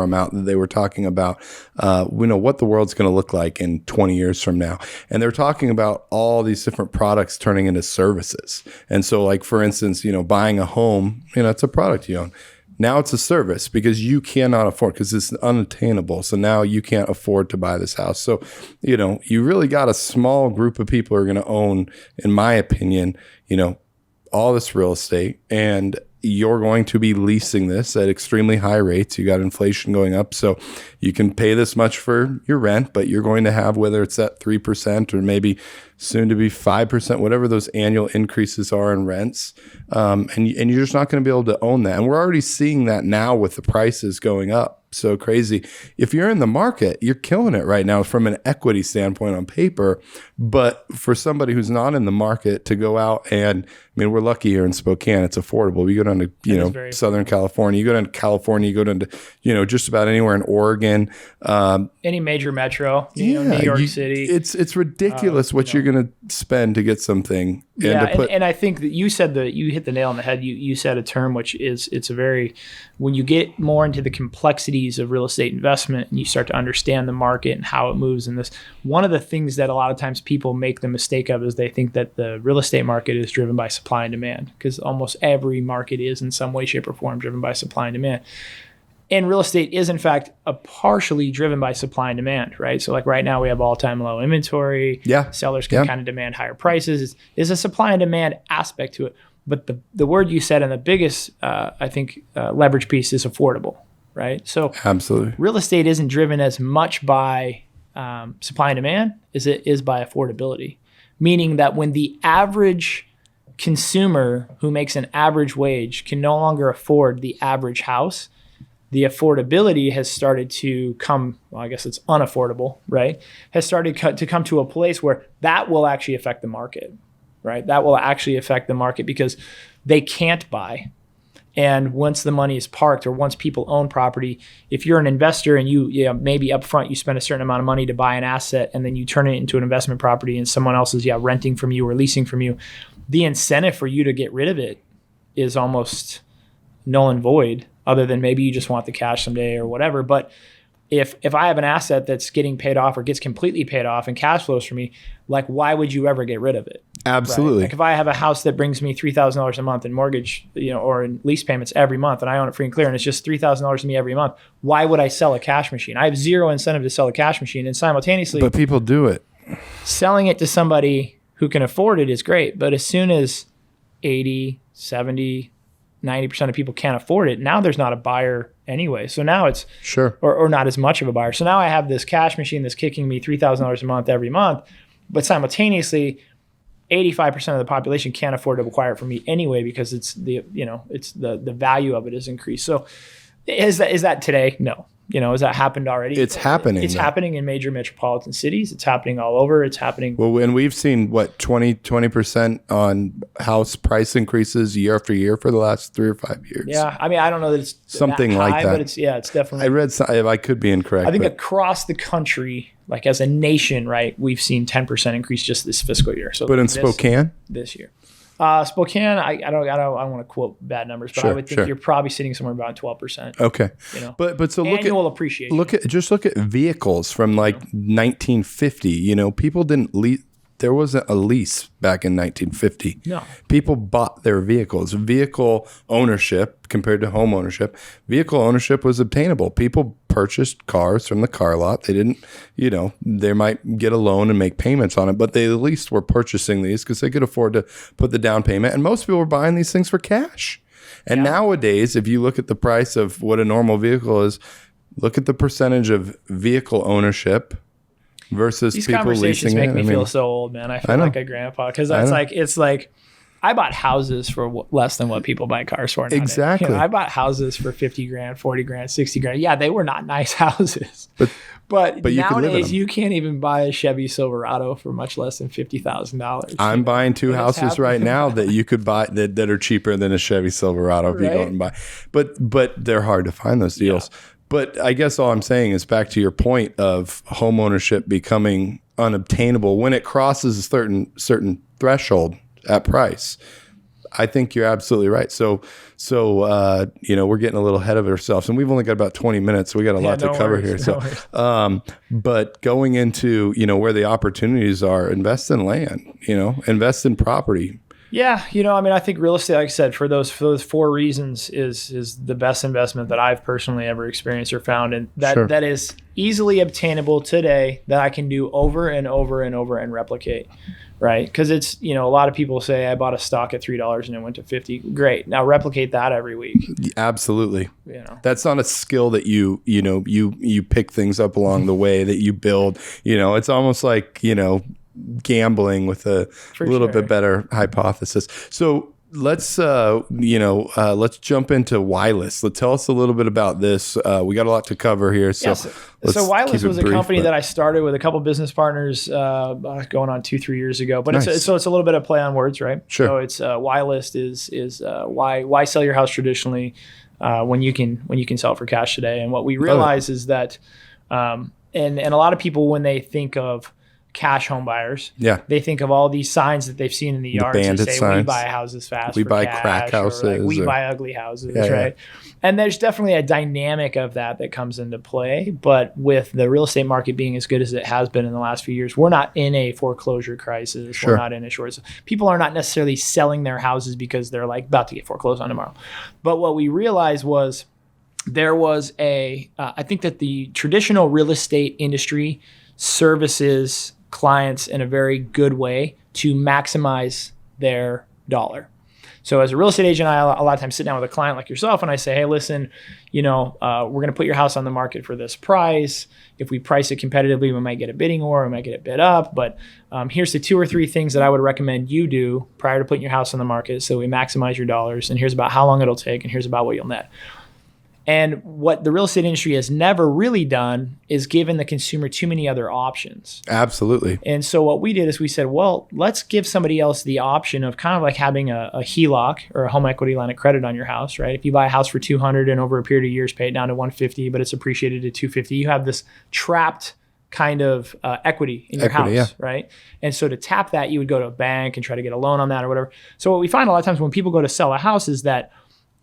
the world's going to look like in 20 years from now. And they're talking about all these different products turning into services. And so, like, for instance, buying a home, it's a product you own. Now it's a service because you cannot afford, because it's unattainable. So now you can't afford to buy this house. So, you really got a small group of people who are going to own, in my opinion, all this real estate, and you're going to be leasing this at extremely high rates. You got inflation going up, so you can pay this much for your rent, but you're going to have, whether it's at 3% or maybe soon to be 5%, whatever those annual increases are in rents, and you're just not going to be able to own that. And we're already seeing that now with the prices going up so crazy. If you're in the market, you're killing it right now from an equity standpoint on paper. But for somebody who's not in the market to go out and, we're lucky here in Spokane, it's affordable. We go down to, Southern California, you go down to California, you go down to, just about anywhere in Oregon. Any major metro, New York City. It's ridiculous what you're going to spend to get something. And I think that you hit the nail on the head. You said a term, which is, when you get more into the complexities of real estate investment and you start to understand the market and how it moves in this, one of the things that a lot of times people make the mistake of is they think that the real estate market is driven by supply and demand, because almost every market is in some way, shape, or form driven by supply and demand. And real estate is, in fact, partially driven by supply and demand, right? So like right now we have all-time low inventory. Yeah. Sellers can kind of demand higher prices. There's a supply and demand aspect to it. But the word you said, and the biggest, leverage piece is affordable, right? So absolutely, real estate isn't driven as much by supply and demand as it is by affordability, meaning that when the average consumer who makes an average wage can no longer afford the average house, the affordability has started to come, well, I guess it's unaffordable, right? Has started to come to a place where that will actually affect the market, right? That will actually affect the market because they can't buy. And once the money is parked, or once people own property, if you're an investor and you maybe up front you spend a certain amount of money to buy an asset and then you turn it into an investment property and someone else is renting from you or leasing from you, the incentive for you to get rid of it is almost null and void, other than maybe you just want the cash someday or whatever. But if I have an asset that's getting paid off or gets completely paid off and cash flows for me, like, why would you ever get rid of it? Absolutely. Right? Like if I have a house that brings me $3,000 a month in mortgage, or in lease payments every month, and I own it free and clear, and it's just $3,000 to me every month, why would I sell a cash machine? I have zero incentive to sell a cash machine, and simultaneously, but people do it. Selling it to somebody who can afford it is great, but as soon as 80, 70, 90% of people can't afford it, now there's not a buyer anyway. So now it's or not as much of a buyer. So now I have this cash machine that's kicking me $3,000 a month every month, but simultaneously 85% of the population can't afford to acquire it from me anyway, because it's the value of it is increased. So is that today? No. Has that happened already? It's happening. It's happening in major metropolitan cities. It's happening all over. It's happening. Well, and we've seen 20% on house price increases year after year for the last 3 or 5 years. Yeah, I don't know that it's something that high, like that, but it's definitely. I read. I could be incorrect. I think across the country, like as a nation, right, we've seen 10% increase just this fiscal year. So, but in Spokane this year. Spokane, I don't want to quote bad numbers, but I would think you're probably sitting somewhere about 12%. Okay, but so annual appreciation. Look at vehicles from like 1950. People didn't lease. There wasn't a lease back in 1950. No, people bought their vehicles. Vehicle ownership compared to home ownership. Vehicle ownership was obtainable. People purchased cars from the car lot. They didn't, they might get a loan and make payments on it, but they at least were purchasing these because they could afford to put the down payment. And most people were buying these things for cash. And nowadays, if you look at the price of what a normal vehicle is, look at the percentage of vehicle ownership versus these people conversations leasing make it. me feel so old, man. I feel like a grandpa, because it's like I bought houses for less than what people buy cars for nowadays. Exactly. I bought houses for 50 grand, 40 grand, 60 grand. Yeah, they were not nice houses. But nowadays you can't even buy a Chevy Silverado for much less than $50,000. I'm buying 2 houses right now that you could buy that are cheaper than a Chevy Silverado if you go out and buy. But they're hard to find those deals. Yeah. But I guess all I'm saying is back to your point of home ownership becoming unobtainable when it crosses a certain threshold at price. I think you're absolutely right. So we're getting a little ahead of ourselves, and we've only got about 20 minutes, so we got a lot to cover here. But going into, where the opportunities are, invest in land, invest in property. Yeah, I mean, I think real estate, like I said, for those 4 reasons, is the best investment that I've personally ever experienced or found, and that is easily obtainable today, that I can do over and over and over and replicate, right? Because it's a lot of people say I bought a stock at $3 and it went to 50. Great, now replicate that every week. Absolutely. That's not a skill that you pick things up along the way, that you build. It's almost like gambling with a little bit better hypothesis. So let's jump into Wireless. Tell us a little bit about this. We got a lot to cover here. So Wireless was a company that I started with a couple business partners going on 2-3 years ago. But nice. It's a little bit of play on words, right? Sure. So it's Wireless is why sell your house traditionally when you can sell it for cash today. And what we realize is that and a lot of people, when they think of cash home buyers, they think of all these signs that they've seen in the yard that say signs. We buy houses fast, we for buy cash, crack houses, or we buy ugly houses, right? And there's definitely a dynamic of that comes into play. But with the real estate market being as good as it has been in the last few years, we're not in a foreclosure crisis. We're not in a short. People are not necessarily selling their houses because they're like about to get foreclosed on tomorrow. But what we realized was there was I think that the traditional real estate industry services clients in a very good way to maximize their dollar. So as a real estate agent, I a lot of times sit down with a client like yourself and I say, hey, listen, we're going to put your house on the market for this price. If we price it competitively, we might get a bidding war, we might get it bid up. But here's the 2 or 3 things that I would recommend you do prior to putting your house on the market so we maximize your dollars. And here's about how long it'll take, and here's about what you'll net. And what the real estate industry has never really done is given the consumer too many other options. Absolutely. And so what we did is we said, well, let's give somebody else the option of kind of like having a HELOC or a home equity line of credit on your house, right? If you buy a house for $200 and over a period of years pay it down to $150, but it's appreciated to $250, you have this trapped kind of equity in your house, right? And so to tap that, you would go to a bank and try to get a loan on that or whatever. So what we find a lot of times when people go to sell a house is that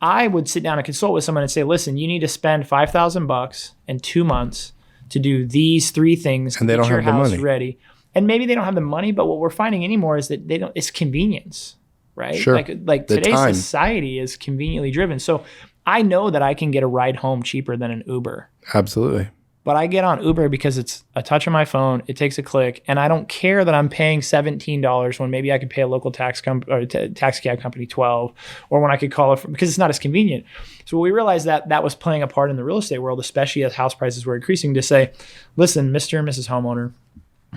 I would sit down and consult with someone and say, listen, you need to spend $5,000 in 2 months to do these 3 things and they don't have the money ready. And maybe they don't have the money, but what we're finding anymore is that it's convenience, right? Sure. Like today's society is conveniently driven. So I know that I can get a ride home cheaper than an Uber. Absolutely. But I get on Uber because it's a touch of my phone, it takes a click, and I don't care that I'm paying $17 when maybe I could pay a local taxi cab company $12, or when I could call it because it's not as convenient. So we realized that was playing a part in the real estate world, especially as house prices were increasing, to say, listen, Mr. and Mrs. Homeowner,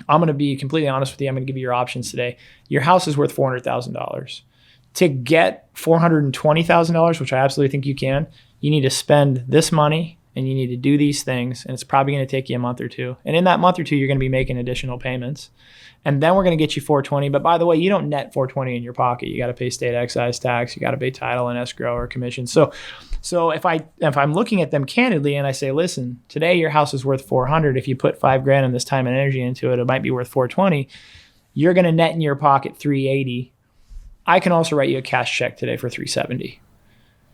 I'm going to be completely honest with you. I'm going to give you your options today. Your house is worth $400,000. To get $420,000, which I absolutely think you can, you need to spend this money and you need to do these things, and it's probably going to take you a month or 2. And in that month or 2, you're going to be making additional payments. And then we're going to get you $420. But by the way, you don't net $420 in your pocket. You got to pay state excise tax. You got to pay title and escrow or commission. So if I'm looking at them candidly and I say, listen, today your house is worth $400. If you put $5,000 in this time and energy into it, it might be worth $420. You're going to net in your pocket $380. I can also write you a cash check today for $370.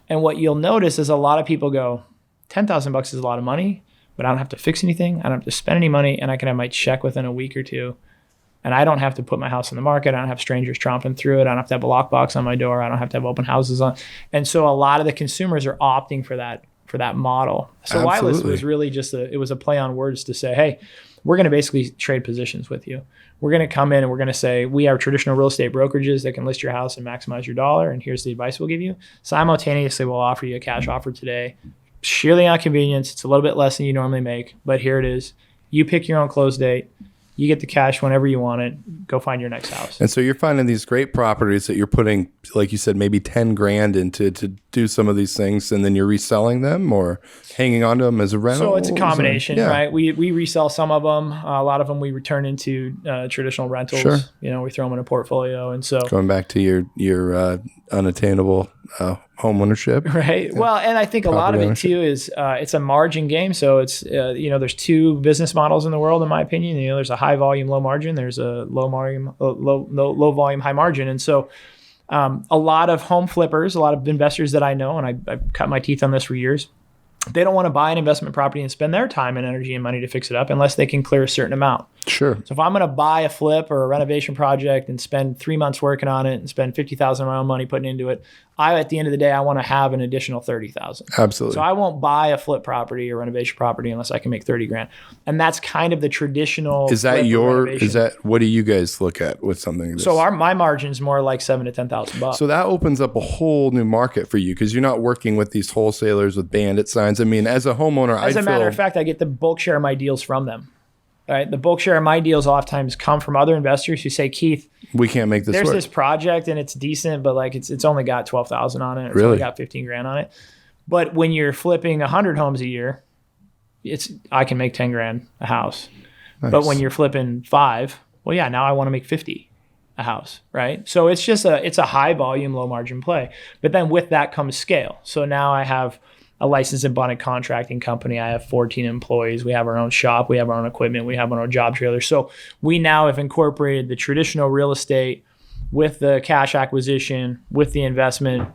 And what you'll notice is a lot of people go, $10,000 is a lot of money, but I don't have to fix anything. I don't have to spend any money, and I can have my check within a week or 2. And I don't have to put my house on the market. I don't have strangers tromping through it. I don't have to have a lockbox on my door. I don't have to have open houses on. And so a lot of the consumers are opting for that model. So Wireless was really just it was a play on words to say, hey, we're going to basically trade positions with you. We're going to come in and we're going to say, we are traditional real estate brokerages that can list your house and maximize your dollar, and here's the advice we'll give you. Simultaneously, we'll offer you a cash offer today. Sheerly on convenience. It's a little bit less than you normally make, but here it is. You pick your own close date. You get the cash whenever you want it. Go find your next house. And so you're finding these great properties that you're putting, like you said, maybe $10,000 into to do some of these things, and then you're reselling them or hanging on to them as a rental. So it's a combination, right? We resell some of them. A lot of them we return into traditional rentals. Sure. We throw them in a portfolio, and so going back to your unattainable home ownership, right? Yeah. Well, and I think a lot of it too is it's a margin game. So it's there's 2 business models in the world, in my opinion. There's a high volume, low margin. There's a low volume, high margin, and so a lot of home flippers, a lot of investors that I know, and I've cut my teeth on this for years, they don't want to buy an investment property and spend their time and energy and money to fix it up unless they can clear a certain amount. Sure. So if I'm going to buy a flip or a renovation project and spend 3 months working on it and spend $50,000 of my own money putting into it, at the end of the day, I want to have an additional $30,000. Absolutely. So I won't buy a flip property or renovation property unless I can make 30 grand. And that's kind of the traditional. What do you guys look at with something like this? So my margin's more like $7,000 to $10,000. So that opens up a whole new market for you because you're not working with these wholesalers with bandit signs. I mean, as a homeowner, as a matter of fact, I get the bulk share of my deals from them. Right, the bulk share of my deals oftentimes come from other investors who say, Keith, we can't make this there's work. This project and it's decent, but like it's only got 12,000 on it. It's really? Only got 15 grand on it. But when you're flipping 100 homes a year, I can make 10 grand a house. Nice. But when you're flipping 5, well, yeah, now I want to make 50 a house, right? So it's just it's a high volume, low margin play. But then with that comes scale. So now I have a licensed and bonded contracting company. I have 14 employees. We have our own shop. We have our own equipment. We have our own job trailers. So we now have incorporated the traditional real estate with the cash acquisition, with the investment,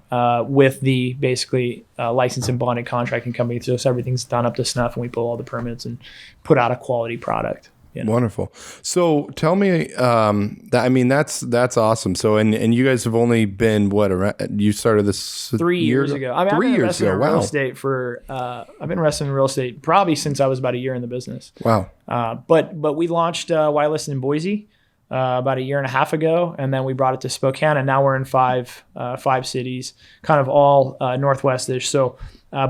with the basically licensed and bonded contracting company. So everything's done up to snuff and we pull all the permits and put out a quality product. You know? Wonderful. So tell me, that's awesome. So, and you guys have only been you started this 3 years ago. I mean, 3 years ago. Wow. Real estate I've been investing in real estate probably since I was about a year in the business. Wow. But we launched Why Listen in Boise about a year and a half ago, and then we brought it to Spokane, and now we're in five cities, kind of all northwest-ish. So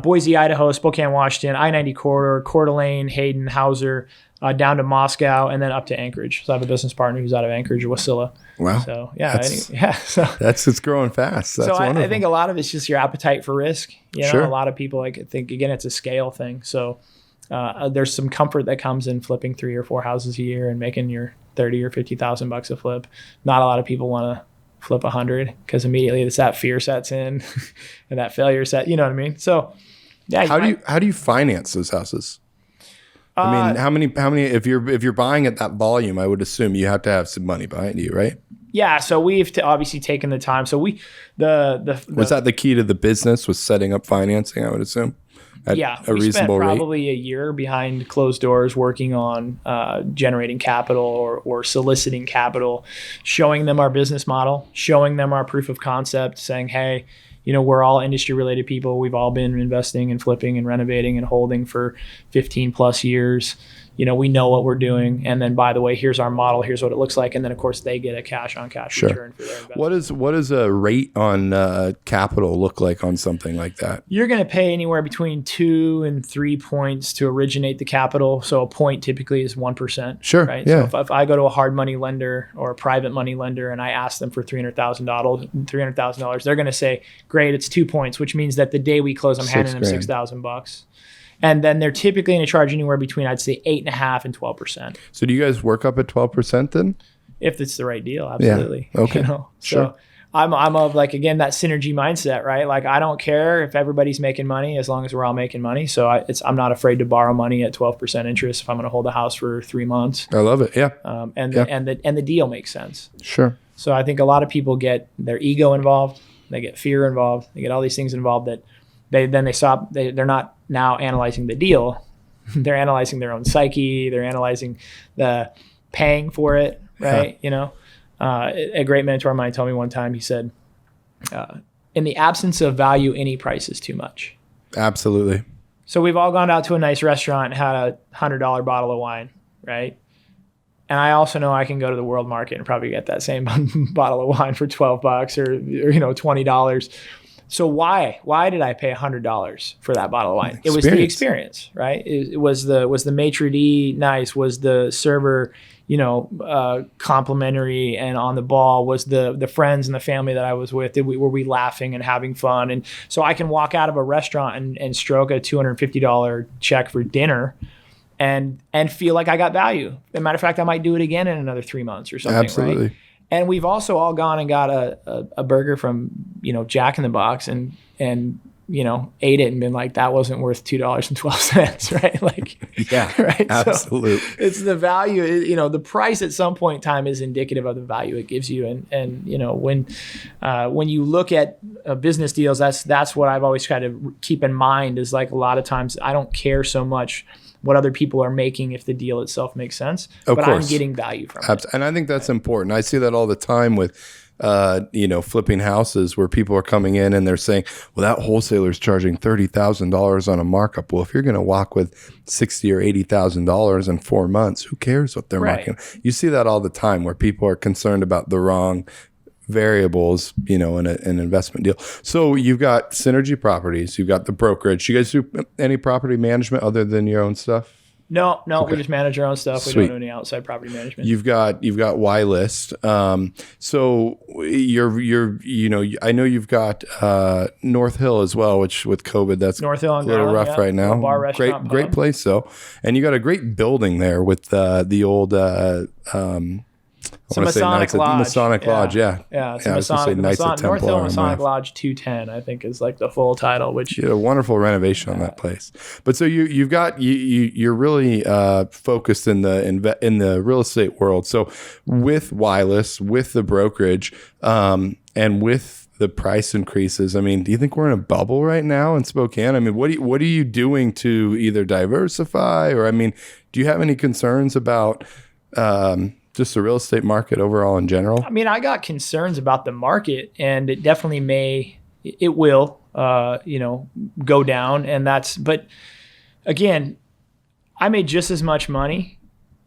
Boise, Idaho, Spokane, Washington, I-90 corridor, Coeur d'Alene, Hayden, Hauser, down to Moscow, and then up to Anchorage. So I have a business partner who's out of Anchorage, Wasilla. Wow. So it's growing fast. That's wonderful. I think a lot of it's just your appetite for risk. You know, sure. A lot of people think again it's a scale thing. So there's some comfort that comes in flipping 3 or 4 houses a year and making your $30,000 or $50,000 a flip. Not a lot of people want to flip 100 because immediately it's that fear sets in and that failure set. You know what I mean? So yeah. How do you finance those houses? I mean, how many? If you're buying at that volume, I would assume you have to have some money behind you, right? Yeah. So we've obviously taken the time. So was that the key to the business? Was setting up financing? I would assume. A reasonable spent rate. Probably a year behind closed doors working on generating capital or soliciting capital, showing them our business model, showing them our proof of concept, saying, hey, you know, we're all industry related people. We've all been investing and flipping and renovating and holding for 15 plus years. You know, we know what we're doing. And then, by the way, here's our model. Here's what it looks like. And then, of course, they get a cash on cash return for their investment. What does a rate on capital look like on something like that? You're going to pay anywhere between 2 and 3 points to originate the capital. So a point typically is 1%. Sure. Right. Yeah. So if I go to a hard money lender or a private money lender and I ask them for $300,000, they're going to say, great, it's 2 points, which means that the day we close, I'm handing them $6,000. And then they're typically going to charge anywhere between, I'd say, 8.5% and 12%. So do you guys work up at 12% then? If it's the right deal, absolutely. Yeah. Okay. You know? Sure. So I'm of like, again, that synergy mindset, right? Like I don't care if everybody's making money as long as we're all making money. So I'm not afraid to borrow money at 12% interest if I'm going to hold a house for 3 months. I love it. Yeah. And the deal makes sense. Sure. So I think a lot of people get their ego involved, they get fear involved, they get all these things involved that they stop. They're not now analyzing the deal. They're analyzing their own psyche. They're analyzing the paying for it, right? You know, a great mentor of mine told me one time, he said, in the absence of value, any price is too much. Absolutely. So we've all gone out to a nice restaurant and had a $100 bottle of wine, right? And I also know I can go to the world market and probably get that same bottle of wine for $12 or $20. So why did I pay $100 for that bottle of wine? It was the experience, right? It was the maitre d' nice, was the server, complimentary and on the ball, was the friends and the family that I was with. Were we laughing and having fun? And so I can walk out of a restaurant and stroke a $250 check for dinner and feel like I got value. As a matter of fact, I might do it again in another 3 months or something. Absolutely. Right? And we've also all gone and got a burger from, Jack in the Box and ate it and been like, that wasn't worth $2.12, right? Like, Yeah, right. absolutely. So it's the value, the price at some point in time is indicative of the value it gives you. And when you look at business deals, that's what I've always tried to keep in mind is like a lot of times I don't care so much what other people are making if the deal itself makes sense, but I'm getting value from it. And I think that's important. I see that all the time with flipping houses where people are coming in and they're saying, well, that wholesaler's charging $30,000 on a markup. Well, if you're going to walk with $60,000 or $80,000 in 4 months, who cares what they're marking? You see that all the time where people are concerned about the wrong variables, in an investment deal. So you've got Synergy Properties, you've got the brokerage. You guys do any property management other than your own stuff? No, okay. We just manage our own stuff. Sweet. We don't do any outside property management. You've got Y-List. So I know you've got North Hill as well, which with COVID, that's North Hill a little rough right now. Bar, restaurant, great place though. And you got a great building there with the old Masonic Lodge. Masonic Lodge, yeah. Yeah, I was going to say Knights of Templar. North Hill Masonic Lodge 210, I think, is like the full title. Which you did a wonderful renovation on that place. But so you're really focused in the real estate world. So with Y-List, with the brokerage, and with the price increases, I mean, do you think we're in a bubble right now in Spokane? I mean, what are you doing to either diversify, or I mean, do you have any concerns about just the real estate market overall in general? I mean, I got concerns about the market, and it definitely will go down, but again, I made just as much money.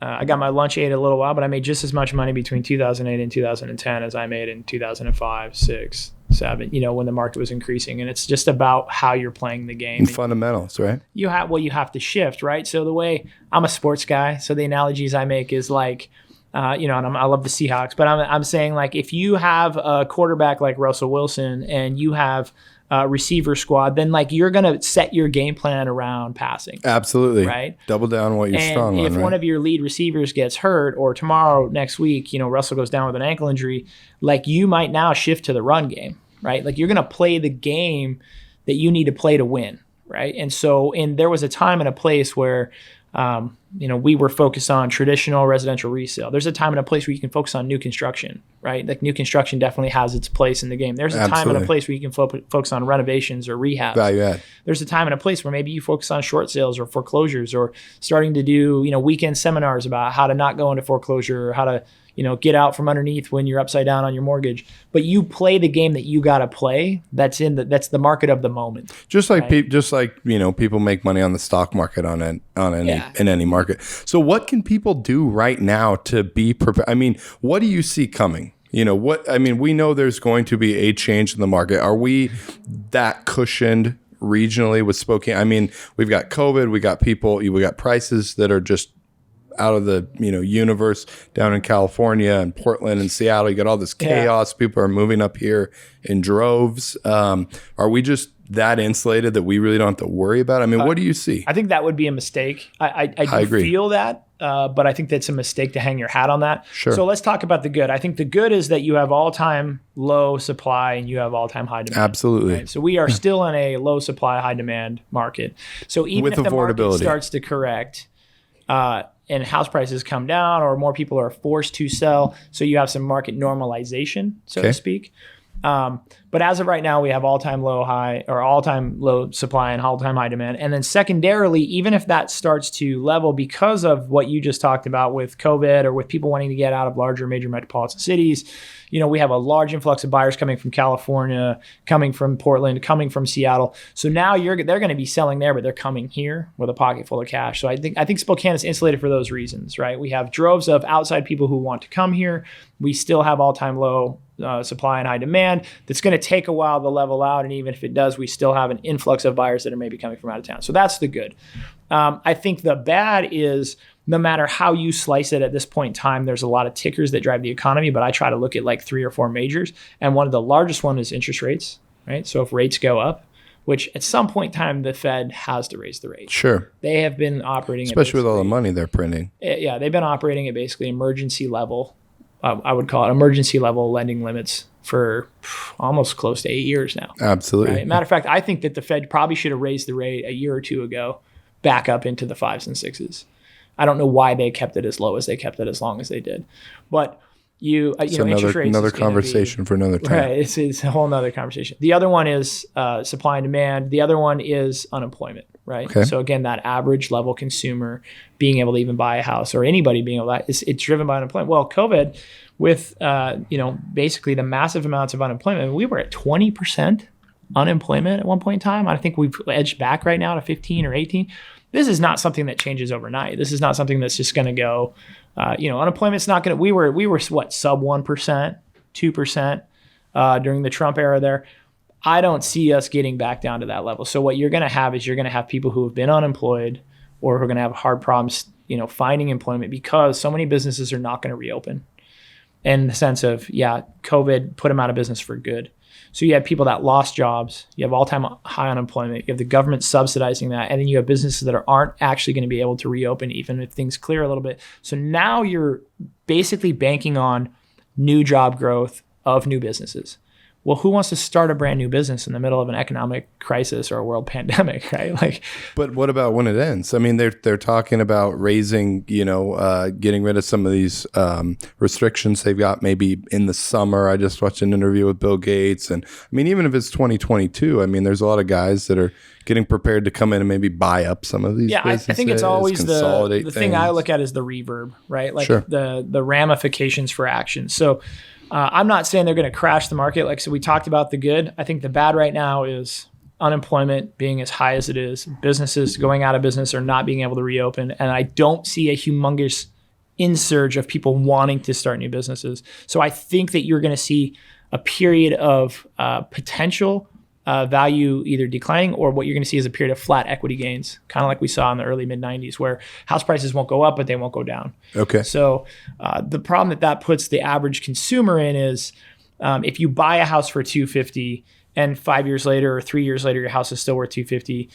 I got my lunch ate a little while, but I made just as much money between 2008 and 2010 as I made in 2005, 6, 7, when the market was increasing. And it's just about how you're playing the game. And fundamentals, right? You have to shift, right? So the way I'm a sports guy, so the analogies I make is like, and I love the Seahawks, but I'm saying like if you have a quarterback like Russell Wilson and you have a receiver squad, then like you're going to set your game plan around passing. Absolutely. Right? Double down on what you're strong on, if one of your lead receivers gets hurt, or tomorrow, next week, Russell goes down with an ankle injury, like you might now shift to the run game, right? Like you're going to play the game that you need to play to win, right? And so there was a time and a place where we were focused on traditional residential resale. There's a time and a place where you can focus on new construction, right? Like new construction definitely has its place in the game. There's a time and a place where you can focus on renovations or rehab. Value add. There's a time and a place where maybe you focus on short sales or foreclosures, or starting to do, weekend seminars about how to not go into foreclosure, or how to, get out from underneath when you're upside down on your mortgage. But you play the game that you got to play. That's the market of the moment. Just like people make money on the stock market in any market. So what can people do right now to be prepared? I mean, what do you see coming? We know there's going to be a change in the market. Are we that cushioned regionally with Spokane? I mean, we've got COVID, we got prices that are just out of the universe down in California and Portland and Seattle. You got all this chaos. People are moving up here in droves. Are we just that insulated that we really don't have to worry about? I mean, what do you see? I think that would be a mistake. I agree. Feel that, but I think that's a mistake to hang your hat on that. Sure. So let's talk about the good. I think the good is that you have all-time low supply and you have all-time high demand. Absolutely. Right? So we are still in a low supply, high demand market. So even with if the market starts to correct, and house prices come down, or more people are forced to sell, so you have some market normalization, so to speak. But as of right now, we have all-time low supply and all-time high demand. And then secondarily, even if that starts to level because of what you just talked about with COVID, or with people wanting to get out of larger major metropolitan cities, we have a large influx of buyers coming from California, coming from Portland, coming from Seattle. So now they're going to be selling there, but they're coming here with a pocket full of cash. So I think Spokane is insulated for those reasons, right? We have droves of outside people who want to come here. We still have all-time low supply and high demand. That's going to take a while to level out, and even if it does, we still have an influx of buyers that are maybe coming from out of town. So that's the good. I think the bad is, no matter how you slice it at this point in time, there's a lot of tickers that drive the economy, but I try to look at like 3 or 4 majors, and one of the largest one is interest rates, right? So if rates go up, which at some point in time, the Fed has to raise the rate. Sure. They have been operating, especially with all the money they're printing. Yeah, they've been operating at basically emergency level. I would call it emergency level lending limits for almost close to 8 years now. Absolutely. Right? Matter of fact, I think that the Fed probably should have raised the rate a year or two ago back up into the 5s and 6s. I don't know why they kept it as low as they kept it as long as they did. But interest rates another conversation for another time. Right. It's a whole nother conversation. The other one is supply and demand. The other one is unemployment, right? Okay. So again, that average level consumer being able to even buy a house, or anybody being able to, it's driven by unemployment. Well, COVID with, basically the massive amounts of unemployment, we were at 20% unemployment at one point in time. I think we've edged back right now to 15 or 18. This is not something that changes overnight. This is not something that's just going to go, unemployment's not going to, we were what, sub 1%, 2% during the Trump era there. I don't see us getting back down to that level. So what you're going to have is you're going to have people who have been unemployed or who are going to have hard problems, finding employment because so many businesses are not going to reopen in the sense of, COVID put them out of business for good. So you have people that lost jobs, you have all-time high unemployment, you have the government subsidizing that, and then you have businesses that aren't actually going to be able to reopen even if things clear a little bit. So now you're basically banking on new job growth of new businesses. Well, who wants to start a brand new business in the middle of an economic crisis or a world pandemic, right? But what about when it ends? I mean, they're talking about raising, getting rid of some of these restrictions they've got maybe in the summer. I just watched an interview with Bill Gates, and I mean, even if it's 2022, I mean, there's a lot of guys that are getting prepared to come in and maybe buy up some of these businesses. I think it's always the thing I look at is the reverb, right? Like sure. the ramifications for action. So I'm not saying they're going to crash the market. So we talked about the good. I think the bad right now is unemployment being as high as it is, businesses going out of business or not being able to reopen. And I don't see a humongous insurge of people wanting to start new businesses. So I think that you're going to see a period of potential value either declining, or what you're going to see is a period of flat equity gains, kind of like we saw in the early mid-90s, where house prices won't go up, but they won't go down. Okay. So the problem that puts the average consumer in is if you buy a house for $250 and 5 years later or 3 years later, your house is still worth $250.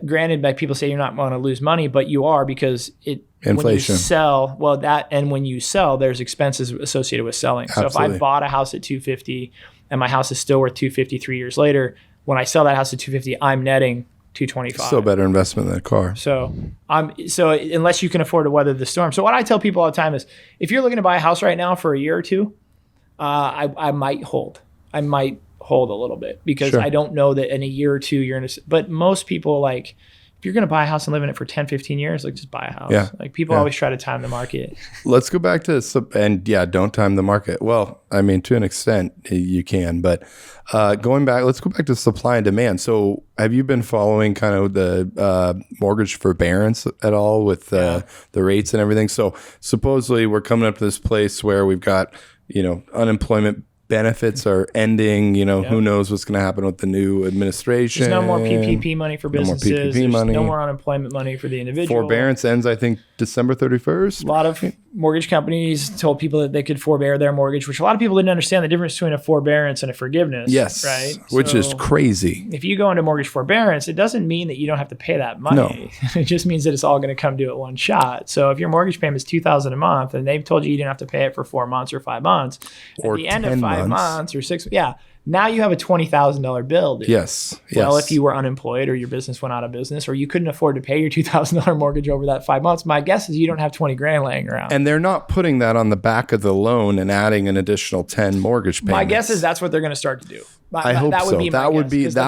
Granted, like people say you're not going to lose money, but you are, because inflation. When you sell, when you sell, there's expenses associated with selling. Absolutely. So if I bought a house at $250 and my house is still worth $250 3 years later, when I sell that house at $250, I'm netting $225. Still better investment than a car. So unless you can afford to weather the storm. So what I tell people all the time is, if you're looking to buy a house right now for a year or two, I might hold. I might hold a little bit, because sure. I don't know that in a year or two but most people, like, if you're going to buy a house and live in it for 10, 15 years, like, just buy a house. Yeah. Like, people always try to time the market. Let's go back to don't time the market. Well, I mean, to an extent you can, but let's go back to supply and demand. So have you been following kind of the mortgage forbearance at all with the rates and everything? So supposedly we're coming up to this place where we've got, unemployment benefits are ending. Who knows what's going to happen with the new administration. There's no more PPP money for businesses. There's no more unemployment money for the individual. Forbearance ends, I think, December 31st. A lot of mortgage companies told people that they could forbear their mortgage, which a lot of people didn't understand the difference between a forbearance and a forgiveness. Yes. Right? Which is crazy. If you go into mortgage forbearance, it doesn't mean that you don't have to pay that money. No. It just means that it's all going to come due at one shot. So if your mortgage payment is $2,000 a month and they've told you didn't have to pay it for 4 months or 5 months, or at the end of 5 months or 6, now you have a $20,000 bill. Dude. Yes. Well, if you were unemployed or your business went out of business or you couldn't afford to pay your $2,000 mortgage over that 5 months, my guess is you don't have 20 grand laying around. And they're not putting that on the back of the loan and adding an additional 10 mortgage payments. My guess is that's what they're going to start to do. I hope so. That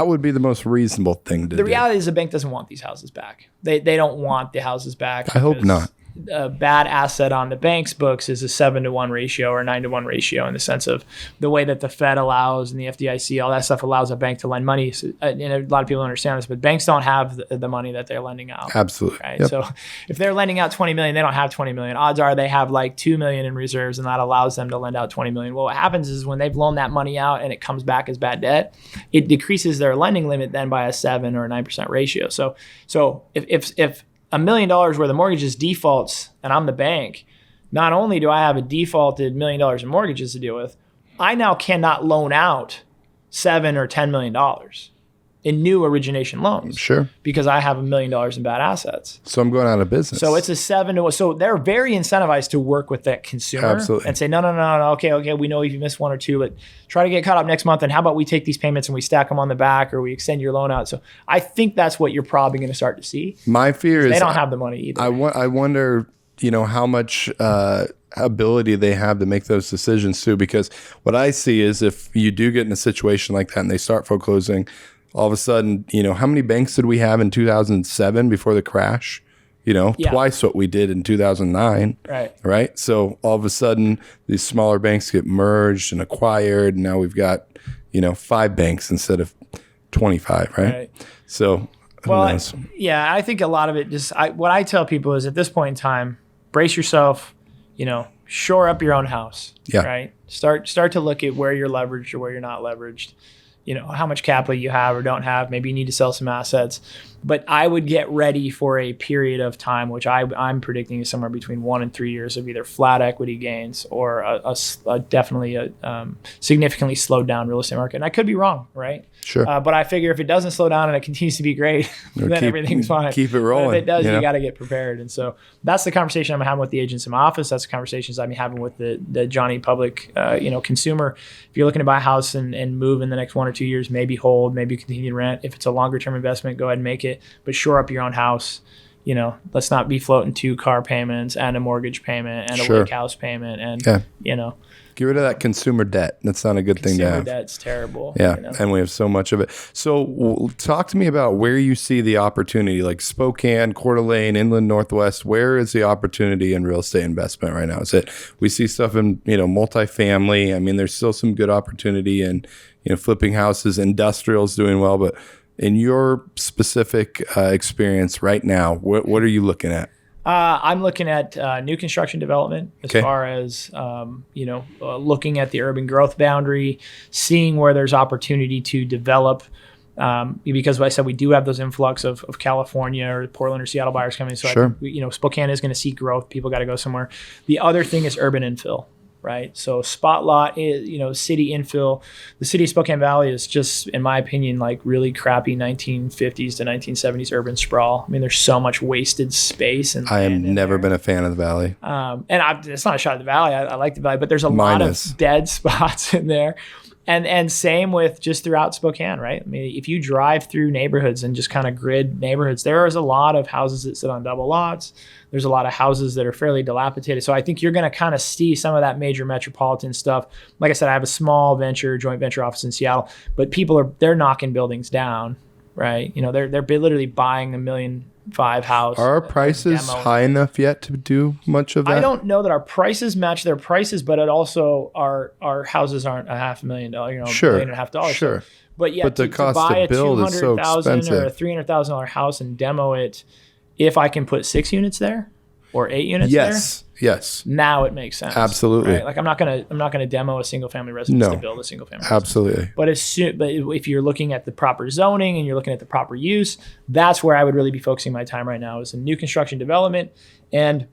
would be the most reasonable thing to do. The reality is the bank doesn't want these houses back. They don't want the houses back. I hope not. A bad asset on the bank's books is a 7-to-1 ratio or 9-to-1 ratio, in the sense of the way that the Fed allows and the FDIC, all that stuff allows a bank to lend money. So, and a lot of people don't understand this, but banks don't have the money that they're lending out. Absolutely. Right. Yep. So if they're lending out $20 million, they don't have $20 million. Odds are they have like $2 million in reserves, and that allows them to lend out $20 million. Well, what happens is when they've loaned that money out and it comes back as bad debt, it decreases their lending limit then by a 7 or 9% ratio. So if $1 million worth of mortgages defaults and I'm the bank, not only do I have a defaulted $1 million in mortgages to deal with, I now cannot loan out $7 or $10 million. in new origination loans. Sure. Because I have $1 million in bad assets. So I'm going out of business. So it's a 7 to 1. So they're very incentivized to work with that consumer. Absolutely. And say, no. Okay. We know if you missed 1 or 2, but try to get caught up next month. And how about we take these payments and we stack them on the back, or we extend your loan out. So I think that's what you're probably going to start to see. My fear is they don't have the money either. I wonder, how much ability they have to make those decisions too, because what I see is if you do get in a situation like that and they start foreclosing, all of a sudden, how many banks did we have in 2007 before the crash? Twice what we did in 2009. Right. So all of a sudden, these smaller banks get merged and acquired. And now we've got, 5 banks instead of 25. Right. So, well, yeah, I think a lot of it what I tell people is at this point in time, brace yourself, shore up your own house. Yeah. Right. Start to look at where you're leveraged or where you're not leveraged. How much capital you have or don't have. Maybe you need to sell some assets. But I would get ready for a period of time, which I'm predicting is somewhere between 1 and 3 years of either flat equity gains or definitely a significantly slowed down real estate market. And I could be wrong, right? Sure. But I figure if it doesn't slow down and it continues to be great, then everything's fine. Keep it rolling. But if it does, you got to get prepared. And so that's the conversation I'm having with the agents in my office. That's the conversations I'm having with the Johnny public, consumer. If you're looking to buy a house and move in the next 1 or 2 years, maybe hold, maybe continue to rent. If it's a longer term investment, go ahead and make it. But shore up your own house. Let's not be floating 2 car payments and a mortgage payment and a lake house payment. And, get rid of that consumer debt. That's not a good thing to have. Consumer debt's terrible. Yeah. And we have so much of it. So talk to me about where you see the opportunity, like Spokane, Coeur d'Alene, Inland Northwest. Where is the opportunity in real estate investment right now? Is it, we see stuff in, multifamily. I mean, there's still some good opportunity in, flipping houses. Industrial's doing well, but in your specific experience right now, what are you looking at? I'm looking at new construction development as far as, looking at the urban growth boundary, seeing where there's opportunity to develop. Because like I said, we do have those influx of California or Portland or Seattle buyers coming. So sure. I think, Spokane is going to see growth. People got to go somewhere. The other thing is urban infill. Right. So spot lot is, city infill. The city of Spokane Valley is just, in my opinion, like really crappy 1950s to 1970s urban sprawl. I mean, there's so much wasted space. And I have never been a fan of the Valley. It's not a shot at the Valley. I like the Valley, but there's a lot of dead spots in there. And same with just throughout Spokane, right? I mean, if you drive through neighborhoods and just kind of grid neighborhoods, there is a lot of houses that sit on double lots. There's a lot of houses that are fairly dilapidated. So I think you're going to kind of see some of that major metropolitan stuff. Like I said, I have a small joint venture office in Seattle, but they're knocking buildings down, right? They're literally buying $1.5 million house. Are our prices high enough yet to do much of that? I don't know that our prices match their prices, but it also our houses aren't $500,000, sure. $1.5 million. Sure. So, but yeah, the cost to buy to build is so expensive. or a $300,000 house and demo it, if I can put 6 units there or 8 units there. Yes. Now it makes sense. Absolutely. Right? Like I'm not gonna demo a single family residence to build a single family residence. Absolutely. But if you're looking at the proper zoning and you're looking at the proper use, that's where I would really be focusing my time right now, is in new construction development and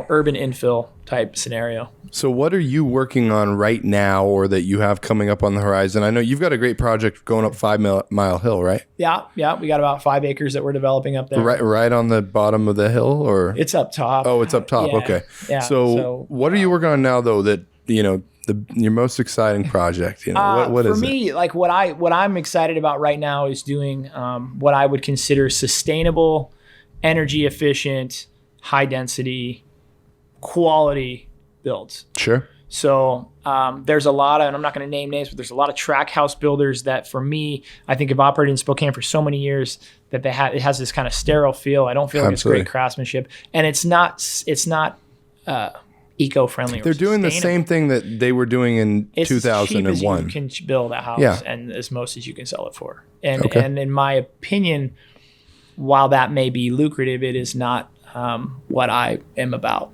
urban infill type scenario. So what are you working on right now, or that you have coming up on the horizon? I know you've got a great project going up 5 Mile Hill, right? Yeah. We got about 5 acres that we're developing up there. Right on the bottom of the hill, or? It's up top. Oh, it's up top. Yeah. Okay. Yeah. So what are you working on now, though, that, your most exciting project? What is it? For me, like what I'm excited about right now is doing what I would consider sustainable, energy efficient, high density, quality builds. Sure. So there's a lot of, and I'm not going to name names, but there's a lot of track house builders that, for me, I think have operated in Spokane for so many years that it has this kind of sterile feel. I don't feel like Absolutely. it's great craftsmanship, and it's not eco-friendly. They're doing the same thing that they were doing in 2001. As cheap as you can build a house, and as most as you can sell it for. And in my opinion, while that may be lucrative, it is not what I am about.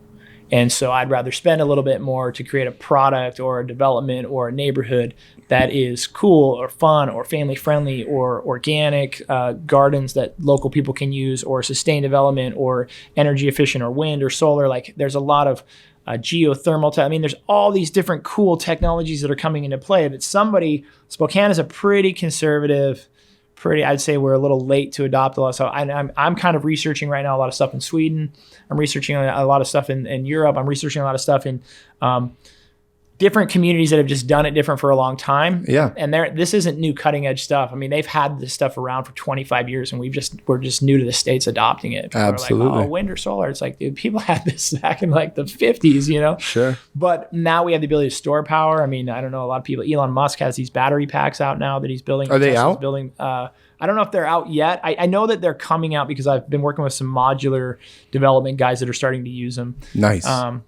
And so I'd rather spend a little bit more to create a product or a development or a neighborhood that is cool or fun or family friendly or organic gardens that local people can use, or sustained development or energy efficient or wind or solar. Like there's a lot of geothermal. There's all these different cool technologies that are coming into play that Spokane is a pretty conservative, I'd say we're a little late to adopt a lot. So I'm kind of researching right now a lot of stuff in Sweden. I'm researching a lot of stuff in Europe. I'm researching a lot of stuff in different communities that have just done it different for a long time. Yeah. And this isn't new cutting edge stuff. I mean, they've had this stuff around for 25 years and we're just new to the States adopting it. Absolutely. Like, oh, wind or solar. It's like, dude, people had this back in like the 50s, you know? Sure. But now we have the ability to store power. I mean, I don't know, a lot of people, Elon Musk has these battery packs out now that he's building. Are they Tesla's out? Building, I don't know if they're out yet. I know that they're coming out because I've been working with some modular development guys that are starting to use them. Nice.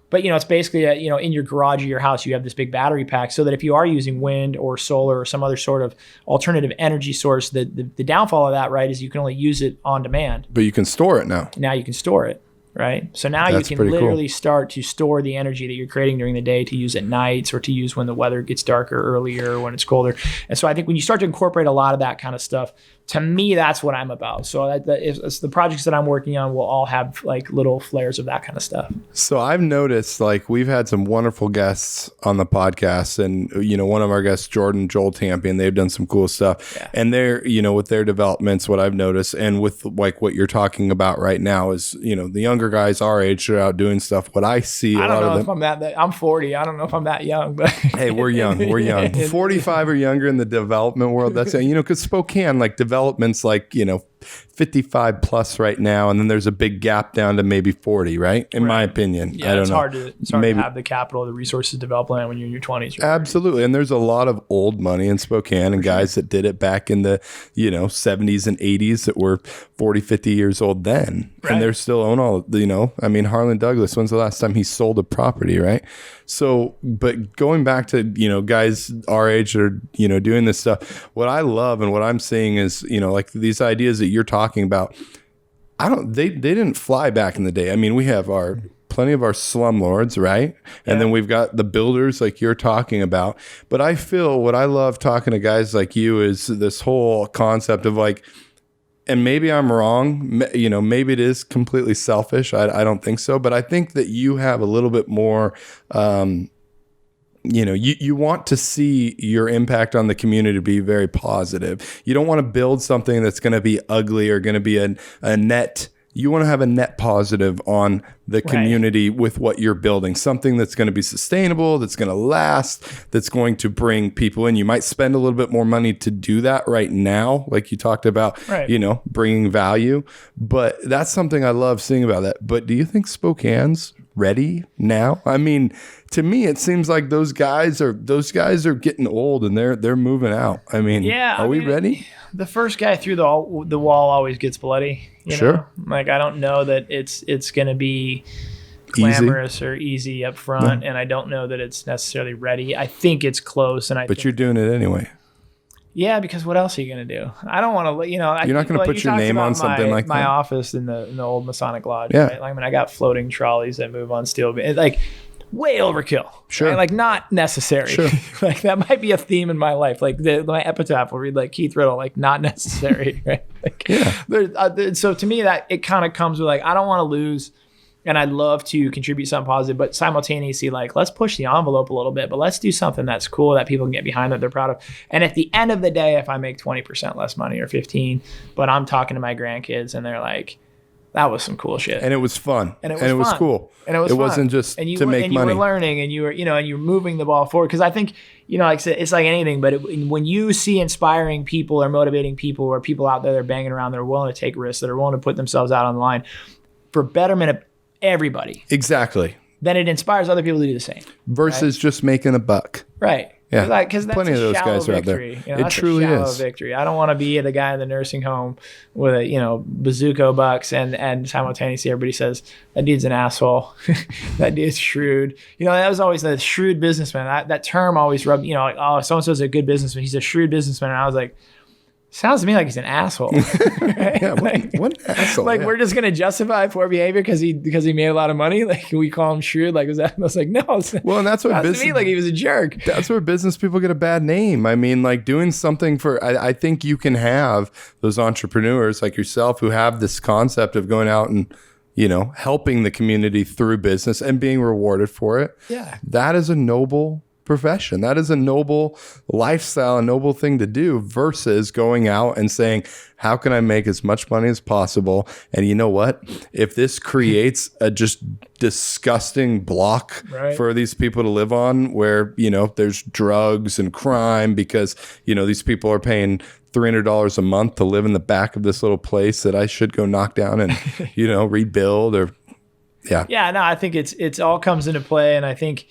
But, it's basically, in your garage or your house, you have this big battery pack so that if you are using wind or solar or some other sort of alternative energy source, the downfall of that, right, is you can only use it on demand. But you can store it now. Now you can store it. Right. So now That's you can literally cool. start to store the energy that you're creating during the day to use at nights or to use when the weather gets darker earlier, when it's colder. And so I think when you start to incorporate a lot of that kind of stuff, to me, that's what I'm about. So it's the projects that I'm working on will all have like little flares of that kind of stuff. So I've noticed like we've had some wonderful guests on the podcast, and one of our guests, Joel Tampion, they've done some cool stuff. Yeah. And they're, with their developments, what I've noticed, and with like what you're talking about right now is, the younger guys our age are out doing stuff. What I see, I don't know if I'm I'm 40. I don't know if I'm that young, but hey, we're young. We're young. 45 or younger in the development world. That's because Spokane, like development's like 55 plus right now, and then there's a big gap down to maybe 40, right? In my opinion. Yeah, I don't it's know. hard to have the capital, the resources to develop land when you're in your 20s. Right? Absolutely. And there's a lot of old money in Spokane and guys that did it back in the, 70s and 80s that were 40, 50 years old then. Right. And they're still own all, Harlan Douglas, when's the last time he sold a property, right? So, but going back to, guys our age that are, doing this stuff, what I love and what I'm seeing is, like these ideas that you're talking about, they didn't fly back in the day. I mean, we have plenty of our slumlords, right? And then we've got the builders like you're talking about. But I feel what I love talking to guys like you is this whole concept of like, and maybe I'm wrong, maybe it is completely selfish. I don't think so. But I think that you have a little bit more, you want to see your impact on the community be very positive. You don't want to build something that's going to be ugly or going to be a net. You want to have a net positive on the community with what you're building, something that's going to be sustainable, that's going to last, that's going to bring people in. You might spend a little bit more money to do that right now, like you talked about, bringing value. But that's something I love seeing about that. But do you think Spokane's ready now? I mean, to me, it seems like those guys are getting old and they're moving out. I mean, are we ready? The first guy through the wall always gets bloody. Sure. Know? Like, I don't know that it's going to be glamorous or easy up front, and I don't know that it's necessarily ready. I think it's close, but you're doing it anyway. Yeah, because what else are you going to do? I don't want to, you're not going to put your name on something like that. My office in the old Masonic Lodge. Yeah. Right? Like, I got floating trolleys that move on steel. Like, way overkill. Sure. Right? Like, not necessary. Sure. Like, that might be a theme in my life. Like, my epitaph will read like Keith Riddle, like, not necessary. Right? Like, so to me, that it kind of comes with like, I don't want to lose. And I'd love to contribute something positive, but simultaneously, like, let's push the envelope a little bit, but let's do something that's cool that people can get behind, that they're proud of. And at the end of the day, if I make 20% less money or 15, but I'm talking to my grandkids and they're like, that was some cool shit. And it was fun. And it was fun. Cool. And it wasn't just to make money. And you were learning and you were, and you're moving the ball forward. Because I think, like I said, it's like anything, but when you see inspiring people or motivating people or people out there that are banging around, that are willing to take risks, that are willing to put themselves out on the line for betterment of everybody. Exactly. Then it inspires other people to do the same. Versus just making a buck. Right. Yeah. Because that's plenty of those guys are out there. It truly is. Victory. I don't want to be the guy in the nursing home with bazooka bucks and simultaneously everybody says that dude's an asshole. That dude's shrewd. That was always the shrewd businessman. That term always rubbed. Like, oh, so and so's a good businessman. He's a shrewd businessman. And I was like, sounds to me like he's an asshole. Right? Yeah, what an asshole. Like, we're just gonna justify poor behavior because he made a lot of money. Like, we call him shrewd. Like, I was like, no. Well, and that's what business. To me, like, he was a jerk. That's where business people get a bad name. I mean, like, doing something for. I think you can have those entrepreneurs like yourself who have this concept of going out and helping the community through business and being rewarded for it. Yeah, that is a noble profession. That is a noble lifestyle, a noble thing to do versus going out and saying, how can I make as much money as possible? And you know what? If this creates a just disgusting block for these people to live on where, there's drugs and crime because, these people are paying $300 a month to live in the back of this little place that I should go knock down and, rebuild or Yeah, no, I think it's all comes into play. And I think,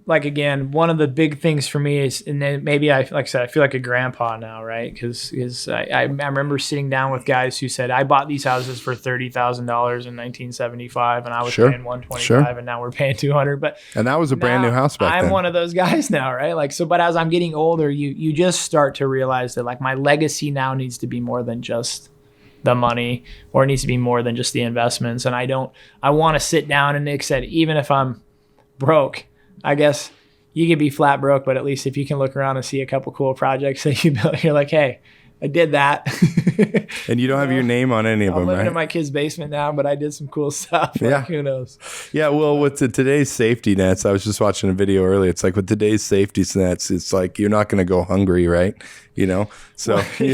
like, again, one of the big things for me is, and then maybe like I said, I feel like a grandpa now, right? Because I remember sitting down with guys who said, I bought these houses for $30,000 in 1975 and I was paying $125 and now we're paying $200. And that was a brand new house back then. I'm one of those guys now, right? Like, so, but as I'm getting older, you just start to realize that, like, my legacy now needs to be more than just the money, or it needs to be more than just the investments. And I want to sit down, and Nick said, even if I'm broke, I guess you could be flat broke, but at least if you can look around and see a couple cool projects that you built, you're like, hey, I did that. And you don't have your name on any of them, right? I'm living in my kid's basement now, but I did some cool stuff. Like, who knows? Yeah, well, with today's safety nets, I was just watching a video earlier. It's like with today's safety nets, it's like you're not going to go hungry, right? So if you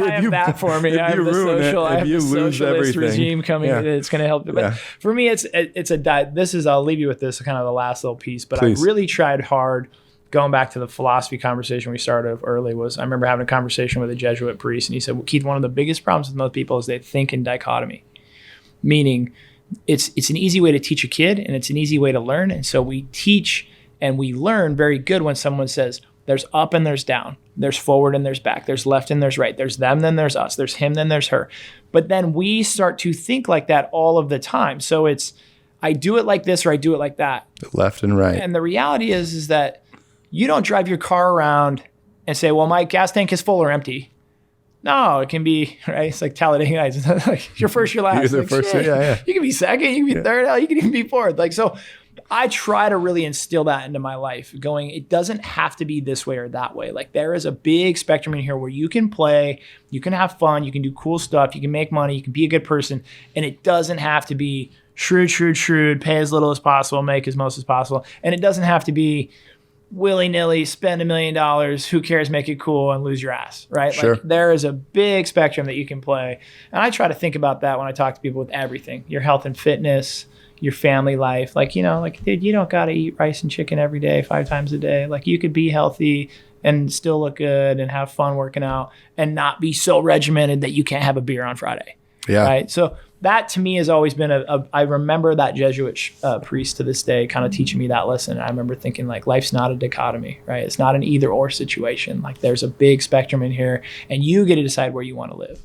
have that for me, I have the socialist regime coming. It's going to help. But for me, it's a diet. I'll leave you with this kind of the last little piece. But Please. I really tried hard. Going back to the philosophy conversation we started early I remember having a conversation with a Jesuit priest, and he said, well, Keith, one of the biggest problems with most people is they think in dichotomy, meaning it's an easy way to teach a kid and it's an easy way to learn. And so we teach and we learn very good when someone says there's up and there's down, there's forward and there's back, there's left and there's right, there's them, then there's us, there's him, then there's her. But then we start to think like that all of the time. So it's, I do it like this or I do it like that. Left and right. And the reality is that you don't drive your car around and say, well, my gas tank is full or empty. No, it can be, right? It's like Talladega Nights. Like, you're first, you're last. You're the first, yeah. You can be second, you can be third, you can even be fourth. Like, so I try to really instill that into my life, going, it doesn't have to be this way or that way. Like, there is a big spectrum in here where you can play, you can have fun, you can do cool stuff, you can make money, you can be a good person, and it doesn't have to be shrewd, pay as little as possible, make as most as possible. And it doesn't have to be willy-nilly, spend $1 million, who cares, make it cool, and lose your ass, right? Sure. Like, there is a big spectrum that you can play. And I try to think about that when I talk to people with everything, your health and fitness, your family life. Like, dude, you don't got to eat rice and chicken every day, 5 times a day. Like, you could be healthy and still look good and have fun working out and not be so regimented that you can't have a beer on Friday. Yeah. Right. So that to me has always been I remember that Jesuit priest to this day kind of teaching me that lesson. I remember thinking, like, life's not a dichotomy, right? It's not an either or situation. Like, there's a big spectrum in here and you get to decide where you want to live.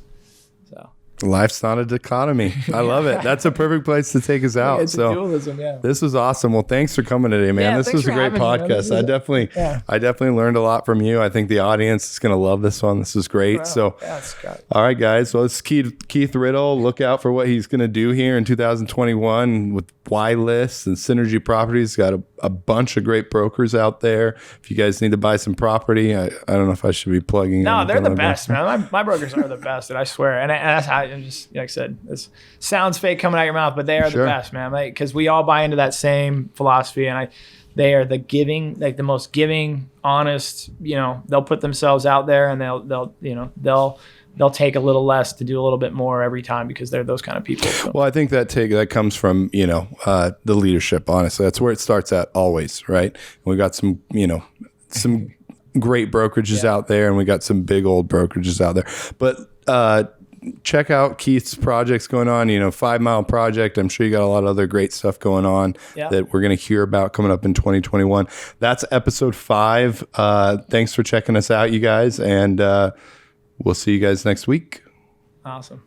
So life's not a dichotomy. I love it. That's a perfect place to take us out. It's a dualism, yeah. This was awesome. Well, thanks for coming today, man. Yeah, this was a great podcast. I definitely learned a lot from you. I think the audience is going to love this one. This was great. Wow. All right, guys. Well, it's Keith Riddle. Look out for what he's going to do here in 2021 with Y Lists and Synergy Properties. Got a bunch of great brokers out there. If you guys need to buy some property, I don't know if I should be plugging. No, they're the best, man. My brokers are the best, and I swear. And I'm just, like I said, this sounds fake coming out your mouth, but they are the best, man. Because we all buy into that same philosophy, and they are the giving, like the most giving, honest. They'll put themselves out there, and they'll take a little less to do a little bit more every time because they're those kind of people. So. Well, I think that comes from the leadership. Honestly, that's where it starts at always, right? And we got some great brokerages out there, and we got some big old brokerages out there, but. Check out Keith's projects going on, 5 Mile Project. I'm sure you got a lot of other great stuff going on that we're going to hear about coming up in 2021. That's episode 5. Thanks for checking us out, you guys. And we'll see you guys next week. Awesome.